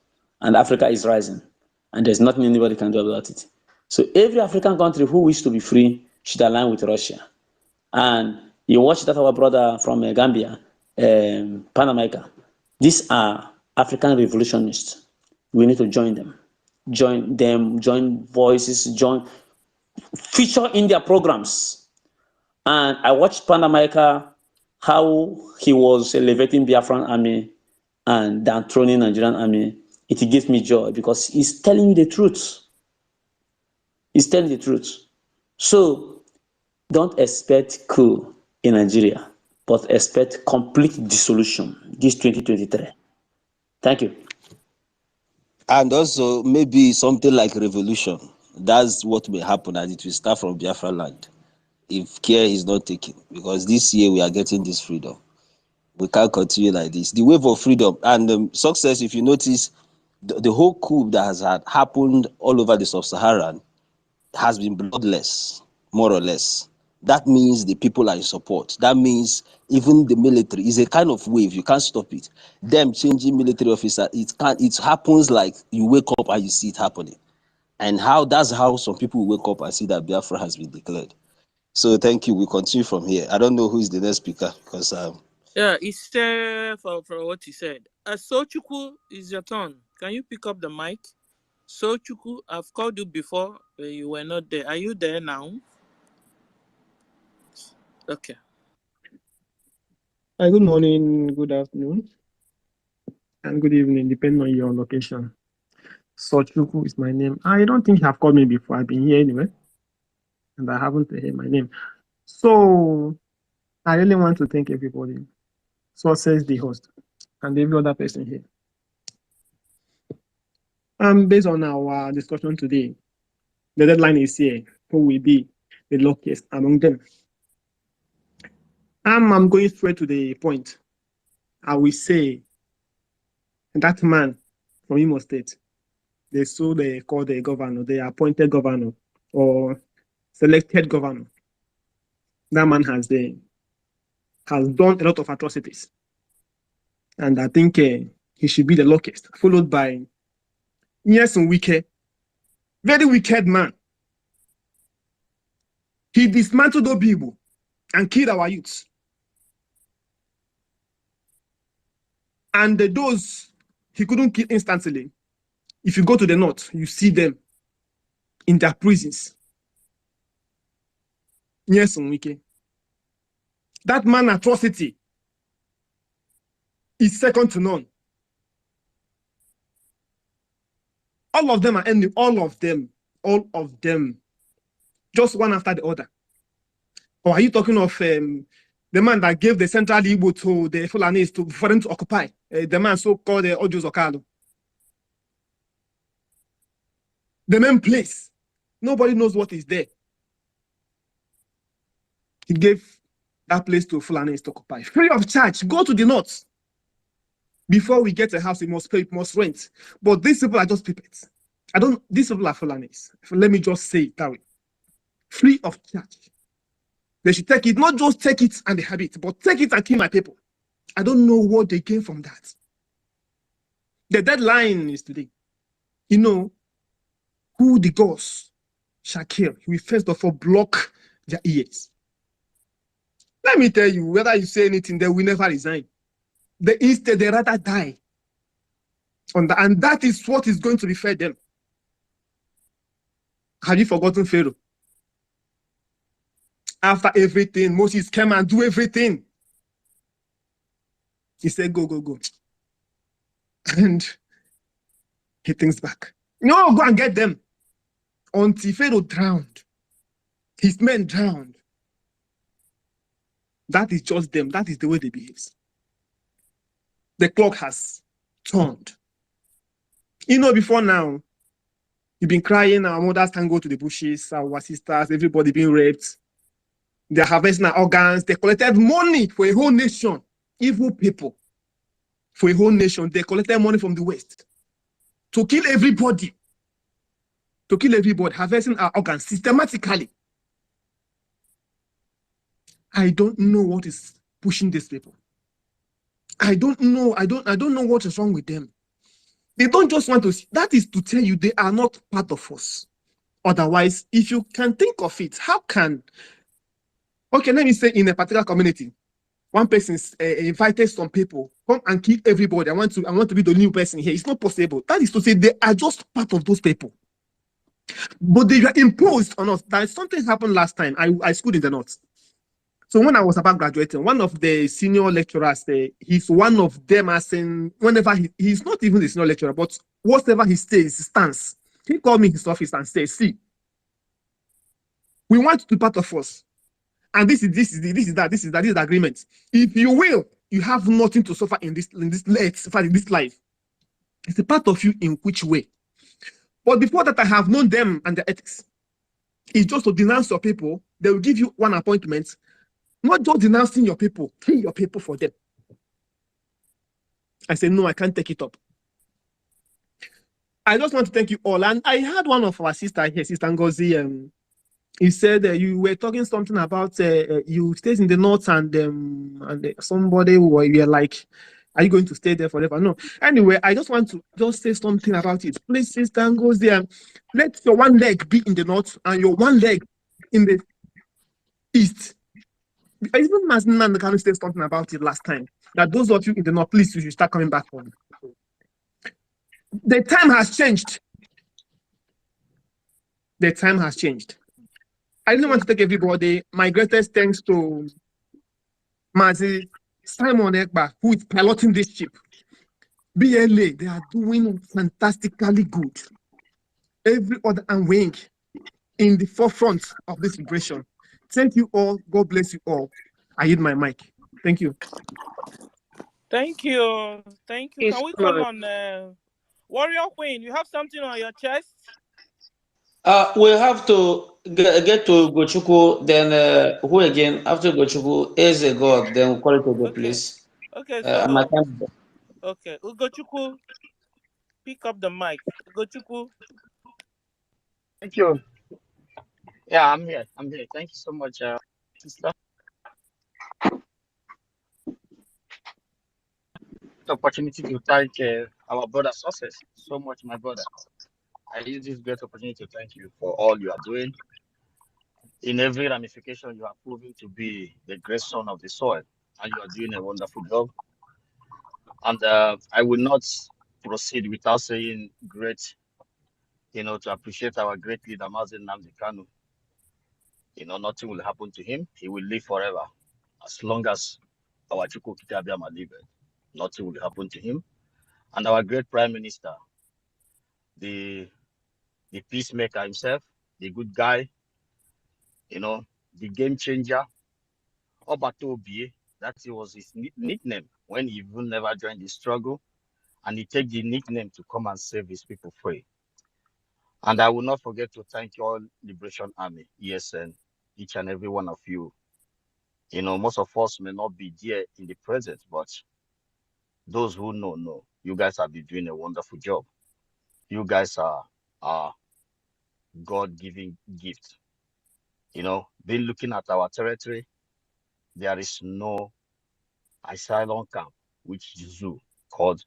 and Africa is rising, and there's nothing anybody can do about it. So every African country who wishes to be free should align with Russia. And you watch that our brother from Gambia, Panamaica. These are African revolutionists. We need to join them. Join voices, feature in their programs. And I watched Panamaica, how he was elevating Biafran army and dethroning Nigerian army. It gives me joy because he's telling you the truth. He's telling the truth. So don't expect coup in Nigeria, but expect complete dissolution this 2023. Thank you.
And also maybe something like revolution. That's what may happen, and it will start from Biafra land if care is not taken. Because this year we are getting this freedom. We can't continue like this. The wave of freedom and success, if you notice, the whole coup that has happened all over the sub-Saharan has been bloodless, more or less. That means the people are in support. That means even the military is a kind of wave. You can't stop it. Them changing military officer, it happens like you wake up and you see it happening. And that's how some people wake up and see that Biafra has been declared. So thank you. We continue from here. I don't know who is the next speaker because
yeah, it's for what he said. Sochuku, is your turn. Can you pick up the mic? Sochuku, I've called you before, but you were not there. Are you there now? Okay.
Good morning, good afternoon, and good evening, depending on your location. Sochuku is my name. I don't think you have called me before. I've been here anyway, and I haven't heard my name. So I really want to thank everybody. So says the host and every other person here. Based on our discussion today, the deadline is here. Who will be the luckiest among them? I'm going straight to the point. I will say that man from Imo State, they call the governor, the appointed governor, or selected governor. That man has done a lot of atrocities. And I think he should be the luckiest, followed by Nyesom Wike, very wicked man. He dismantled Obibo and killed our youths. And those he couldn't kill instantly, if you go to the north, you see them in their prisons. Nyesom Wike. That man atrocity is second to none. All of them are ending, all of them, just one after the other. Or are you talking of the man that gave the central Igbo to the Fulanis for them to occupy? The man so-called Ojos Okalo. The main place. Nobody knows what is there. He gave that place to Fulanis to occupy. Free of charge. Go to the north. Before we get a house, we must pay, we must rent. But these people are just puppets. These people are Fulanis. Let me just say it that way. Free of charge. They should take it, not just take it and they have it, but take it and kill my people. I don't know what they gain from that. The deadline is today. You know, who the gods shall kill, we first of all block their ears. Let me tell you, whether you say anything, they will never resign. Instead, they rather die. And that is what is going to be fed them. Have you forgotten Pharaoh? After everything, Moses came and do everything. He said, go, go, go. And he thinks back. No, go and get them. Until Pharaoh drowned. His men drowned. That is just them. That is the way they behave. The clock has turned. You know, before now, you've been crying, our mothers can't go to the bushes, our sisters, everybody being raped. They're harvesting our organs. They collected money for a whole nation. Evil people. For a whole nation. They collected money from the West. To kill everybody. To kill everybody. Harvesting our organs systematically. I don't know what is pushing these people. I don't know. I don't know what is wrong with them. They don't just want to see. That is to tell you they are not part of us. Otherwise, if you can think of it, how can... Okay, let me say in a particular community, one person invited some people, come and kill everybody. I want to be the new person here. It's not possible. That is to say they are just part of those people. But they were imposed on us. That something happened last time. I schooled in the north. So when I was about graduating, one of the senior lecturers, he's one of them asking, whenever he's not even the senior lecturer, but whatever he says, he stands. He called me in his office and said, see, we want to be part of us. And this is the agreement. If you will, you have nothing to suffer in this life. It's a part of you in which way? But before that, I have known them and their ethics. It's just to denounce your people. They will give you one appointment. Not just denouncing your people, kill your people for them. I said, no, I can't take it up. I just want to thank you all. And I had one of our sisters here, Sister Ngozi. He said you were talking something about you stays in the north and somebody were like, are you going to stay there forever? No. Anyway, I just want to just say something about it. Please, Sister Ngozi, let your one leg be in the north and your one leg in the east. Even Maznan can say something about it last time. That those of you in the north, please, you should start coming back home. The time has changed. The time has changed. I didn't want to take everybody. My greatest thanks to Mazi Simon Ekba, who is piloting this ship. BLA, they are doing fantastically good. Every other wing in the forefront of this liberation. Thank you all. God bless you all. I hit my mic. Thank you.
Thank you. Thank you. Can we call on Warrior Queen? You have something on your chest?
We have to get to Gochuku, then who again? After Gochuku is a god, then we'll call it over, please.
Okay, so okay, Ugochukwu, pick up the mic. Ugochukwu.
Thank you. Yeah, I'm here. I'm here. Thank you so much, sister. The opportunity to thank our brother Success so much, my brother. I use this great opportunity to thank you for all you are doing. In every ramification, you are proving to be the great son of the soil, and you are doing a wonderful job. And I will not proceed without saying great, to appreciate our great leader, Mazen Nnamdi Kanu. Nothing will happen to him. He will live forever. As long as our Chukwu Kitabiama lives, nothing will happen to him. And our great prime minister, the peacemaker himself, the good guy, the game changer, Obato Obie, that was his nickname when he even never joined the struggle. And he take the nickname to come and save his people free. And I will not forget to thank all Liberation Army, ESN, each and every one of you. Most of us may not be there in the present, but those who know. You guys have been doing a wonderful job. You guys are God-given gift. Been looking at our territory, there is no asylum camp, which is zoo called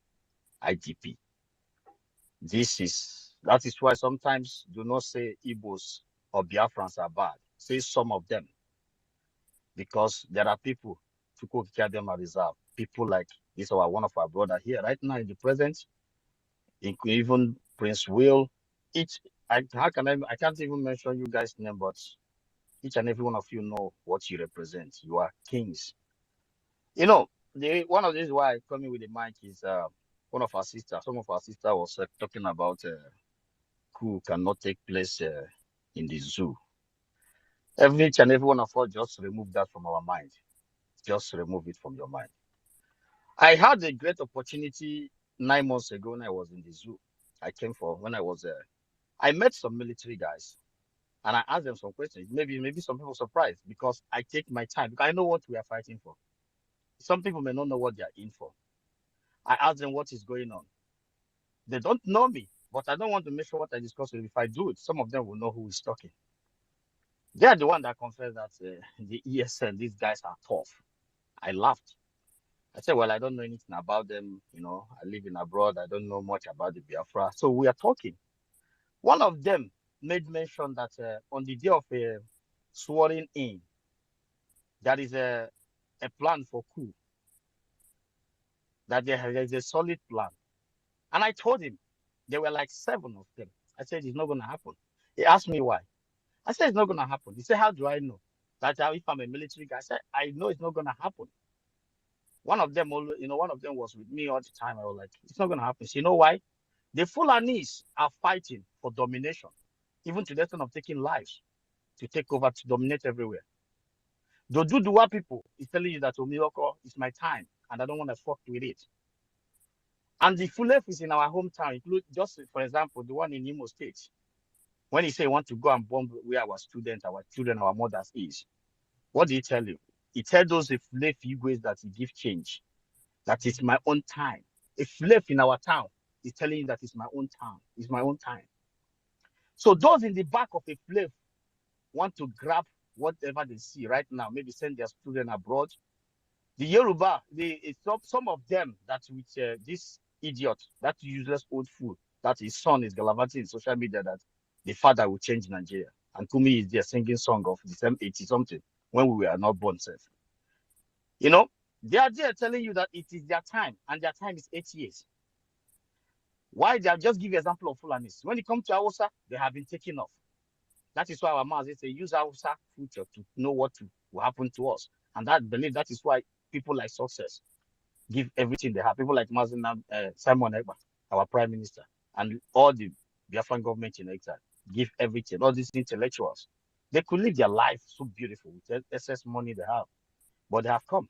IDP. That is why sometimes do not say Igbos or Biafrans are bad. Say some of them, because there are people to go care them a reserve. People like this, one of our brother here right now in the present, even Prince Will. I can't even mention you guys' name, but each and every one of you know what you represent. You are kings. One of these why I come in with the mic is one of our sisters. Some of our sisters was talking about coup cannot take place in the zoo. Each and every one of us just remove that from our mind. Just remove it from your mind. I had a great opportunity 9 months ago when I was in the zoo. When I was there. I met some military guys and I asked them some questions. Maybe some people surprised because I take my time because I know what we are fighting for. Some people may not know what they are in for. I asked them what is going on. They don't know me, but I don't want to make sure what I discuss with. If I do it, some of them will know who is talking. They are the one that confessed that the ESN, these guys are tough. I laughed. I said, well, I don't know anything about them. I live in abroad. I don't know much about the Biafra. So we are talking. One of them made mention that on the day of swearing in, there is a plan for coup. That there is a solid plan. And I told him, there were like 7 of them. I said, it's not going to happen. He asked me why. I said, it's not going to happen. He said, how do I know? That if I'm a military guy, I said, I know it's not going to happen. One of them was with me all the time. I was like, it's not going to happen. So you know why? The Fulanis are fighting for domination, even to the extent of taking lives to take over, to dominate everywhere. The Duduwa people is telling you that Omioko is my time and I don't want to fuck with it. And the Fulef is in our hometown, include just for example, the one in Imo State. When he say he want to go and bomb where our students, our children, our mothers is, what did he tell you? He tell those Fulef Igwes that he give change. That it's my own time. A Fulef in our town is telling you that it's my own town. It's my own time. So those in the back of a Fulef want to grab whatever they see right now, maybe send their children abroad. The Yoruba, some of them that with this idiot, that useless old fool, that his son is gallivanting in social media that the father will change Nigeria. And Kumi is there singing song of the same 80 something when we were not born safe. They are there telling you that it is their time and their time is 8 years. Why? They are just give you example of Fulanis. When it comes to Hausa, they have been taken off. That is why our mothers say use Hausa future to know what will happen to us. And that is why people like Success give everything they have. People like Simon Egba, our prime minister, and all the Biafran government in exile give everything. All these intellectuals, they could live their life so beautiful with excess money they have, but they have come.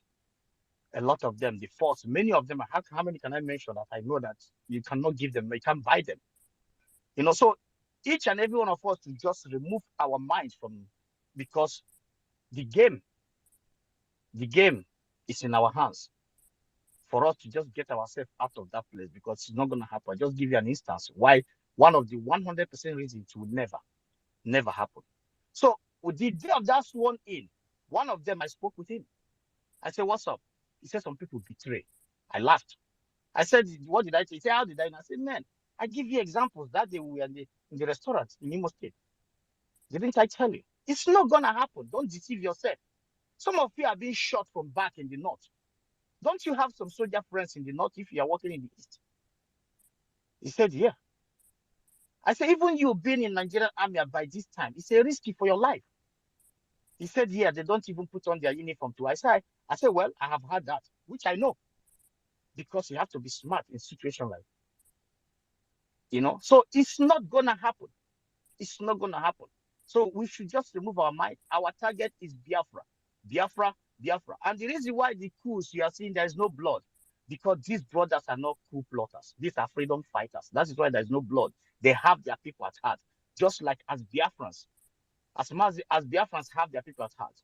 A lot of them, the force, many of them. How many can I mention that I know that you cannot give them, you can't buy them. So each and every one of us to just remove our minds from, because the game is in our hands. For us to just get ourselves out of that place, because it's not going to happen. I'll just give you an instance why one of the 100% reasons it will never happen. So with the day of that sworn in, one of them, I spoke with him. I said, "What's up?" He said, "Some people betray." I laughed. I said, "What did I say?" He said, "How did I know?" I said, "Man, I give you examples. That day we were in the restaurant in Imo State. Didn't I tell you? It's not gonna happen. Don't deceive yourself. Some of you are being shot from back in the north. Don't you have some soldier friends in the north if you are working in the east?" He said, "Yeah." I said, "Even you being in Nigerian army by this time, it's a risky for your life." He said, "Yeah, they don't even put on their uniform too." I said, "Well, I have had that, which I know, because you have to be smart in situation like, so it's not gonna happen. It's not gonna happen. So we should just remove our mind. Our target is Biafra, Biafra, Biafra. And the reason why the coups you are seeing there is no blood, because these brothers are not coup plotters. These are freedom fighters. That is why there is no blood. They have their people at heart, just like as Biafrans. As much as Biafrans have their people at heart.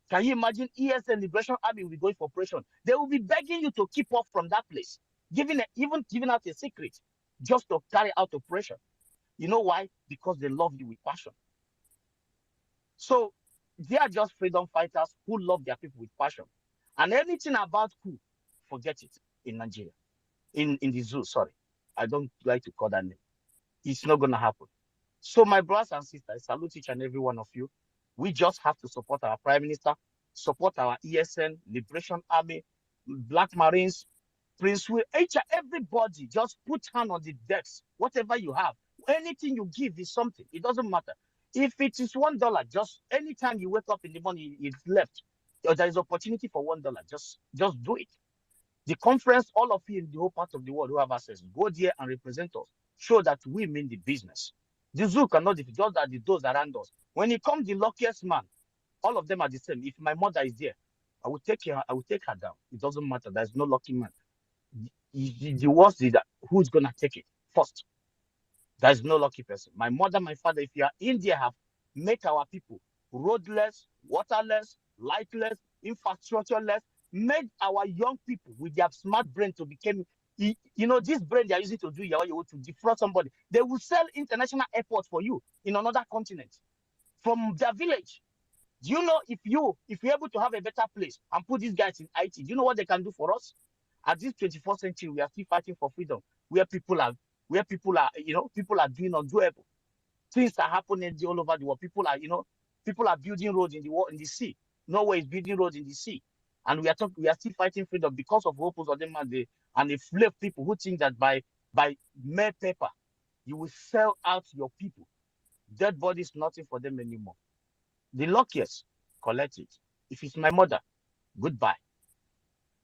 Can you imagine ESN Liberation Army will be going for operation? They will be begging you to keep off from that place, even giving out a secret just to carry out operation. You know why? Because they love you with passion. So they are just freedom fighters who love their people with passion. And anything about coup, forget it in Nigeria. In the zoo, sorry. I don't like to call that name. It's not going to happen. So my brothers and sisters, I salute each and every one of you. We just have to support our Prime Minister, support our ESN, Liberation Army, Black Marines, Prince Will, everybody. Just put hand on the decks, whatever you have. Anything you give is something. It doesn't matter. If it is $1, just anytime you wake up in the morning, it's left. Or there is opportunity for $1. Just do it. The conference, all of you in the whole part of the world who have access, go there and represent us. Show that we mean the business. The zoo cannot defeat, just that those around us. When it comes the luckiest man, all of them are the same. If my mother is there, I will take her down. It doesn't matter. There's no lucky man. The worst is that who's gonna take it first? There's no lucky person. My mother, my father, if you are in there, have make our people roadless, waterless, lightless, infrastructureless, made our young people with their smart brain to become, this brain they are using to do to defraud somebody. They will sell international airports for you in another continent from their village. Do you know if you're able to have a better place and put these guys in IT, do you know what they can do for us? At this 21st century, we are still fighting for freedom, where people are doing undoable. Things are happening all over the world. People are building roads in the sea. Norway is building roads in the sea. And we are still fighting freedom because of Opus or them and the slave people who think that by mere paper, you will sell out your people. Dead body is nothing for them anymore. The luckiest, collect it. If it's my mother, goodbye.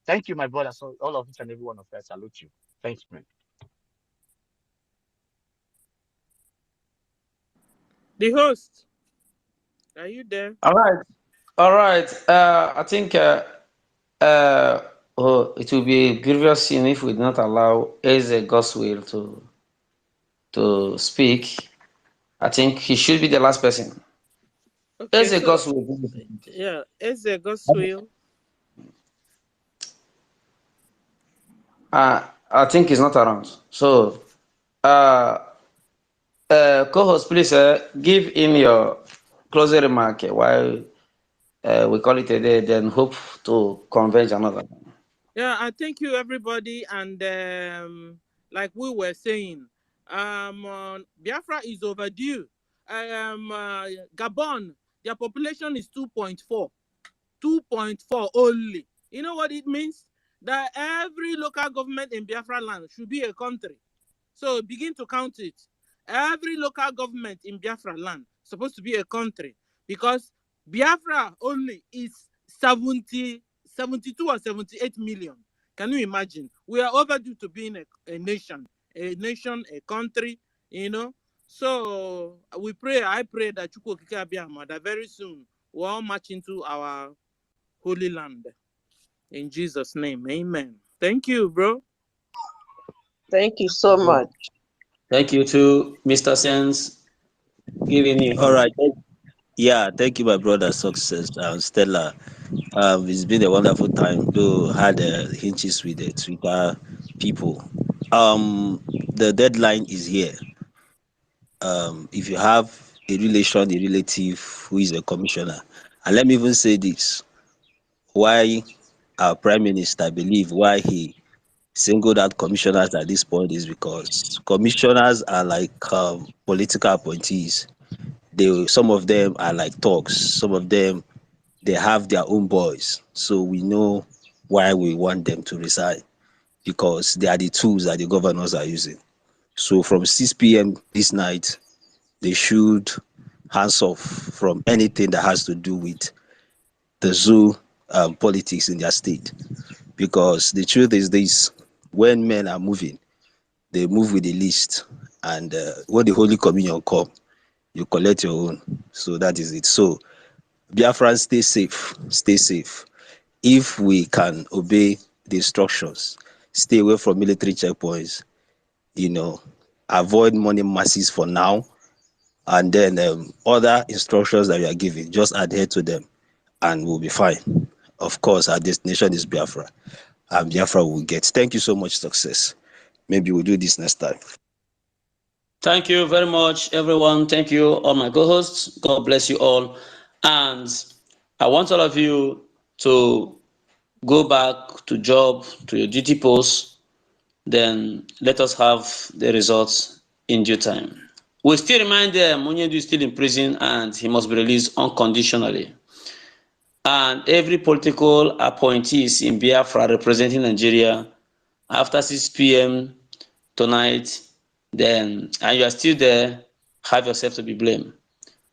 Thank you, my brother. So all of each and every one of us, salute you. Thanks, man.
The host, are you there?
All right. I think it will be a grievous sin if we do not allow Eze Goswill to speak. I think he should be the last person.
Okay,
Eze Goswill.
Yeah, Eze Goswill.
I think he's not around. So, co-host, please give him your closing remark while we call it a day, then hope to converge another.
Yeah, I thank you, everybody. And like we were saying, Biafra is overdue. Gabon, their population is 2.4. 2.4 only. You know what it means? That every local government in Biafra land should be a country. So begin to count it. Every local government in Biafra land is supposed to be a country, because Biafra only is 72 or 78 million. Can you imagine? We are overdue to being a nation, a country, So I pray that Chukwu Okike Abiyama, that very soon we'll all march into our Holy Land. In Jesus' name, amen. Thank you, bro.
Thank you so much.
Thank you to Mr. Sense. Giving you.
All right. Yeah, thank you, my brother, Success, Stella. It's been a wonderful time. Though had hinges with the Twitter people. The deadline is here. If you have a relation, a relative who is a commissioner. And let me even say this: why our prime minister believe why he singled out commissioners at this point is because commissioners are like political appointees. Some of them are like thugs. Some of them, they have their own boys. So we know why we want them to resign, because they are the tools that the governors are using. So from 6 p.m. this night, they should hands off from anything that has to do with the zoo politics in their state. Because the truth is this: when men are moving, they move with the list, and when the Holy Communion come, you collect your own. So that is it. So Biafran, stay safe, stay safe. If we can obey the instructions, stay away from military checkpoints, you know, avoid money masses for now, and then other instructions that we are giving, just adhere to them, and we'll be fine. Of course, our destination is Biafra, and Biafra will get. Thank you so much, success. Maybe we'll do this next time.
Thank you very much, everyone. Thank you, all my co-hosts. God bless you all. And I want all of you to go back to job, to your duty post. Then let us have the results in due time. We still remind them Onyedu is still in prison and he must be released unconditionally. And every political appointees in Biafra representing Nigeria after 6 p.m. tonight, then, and you are still there, have yourself to be blamed.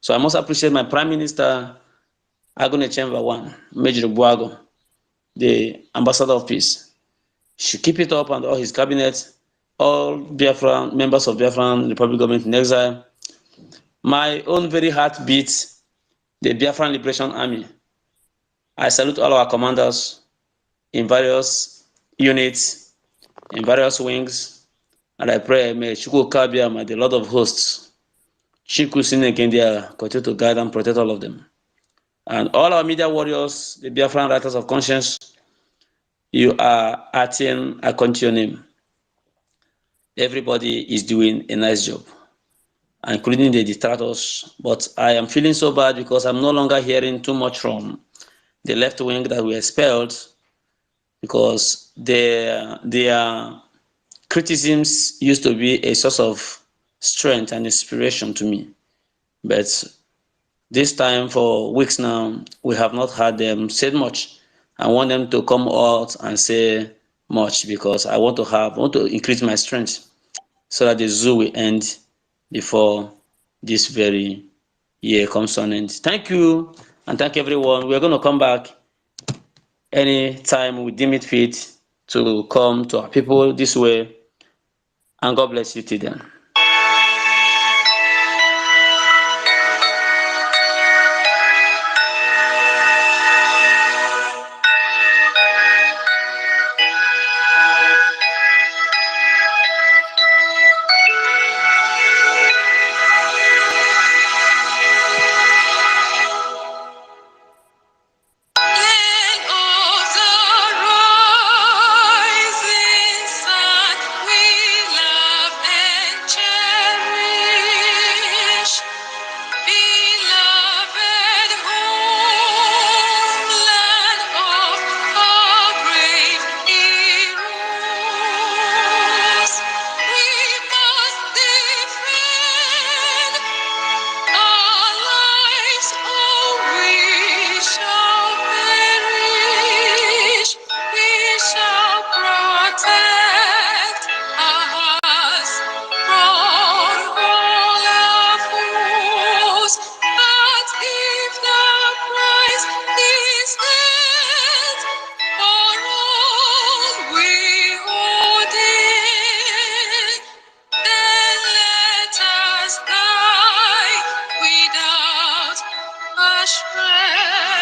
So I must appreciate my Prime Minister, Agone Chamber One, Major Buago, the Ambassador of Peace. Should keep it up, and all his cabinet, all Biafran members of Biafran Republic government in exile. My own very heart beats the Biafran Liberation Army. I salute all our commanders in various units, in various wings, and I pray may Chukwu Kabiam, the Lord of Hosts, Chiku Sinekendia, continue to guide and protect all of them. And all our media warriors, the Biafran writers of conscience, you are adding a to your name. Everybody is doing a nice job, including the detractors. But I am feeling so bad because I'm no longer hearing too much from the left wing that we expelled, because their criticisms used to be a source of strength and inspiration to me. But this time, for weeks now, we have not had them say much. I want them to come out and say much, because I want to increase my strength so that the zoo will end before this very year comes on end. Thank you, and thank everyone. We're going to come back any time we deem it fit to come to our people this way, and God bless you till then.
Without a shred.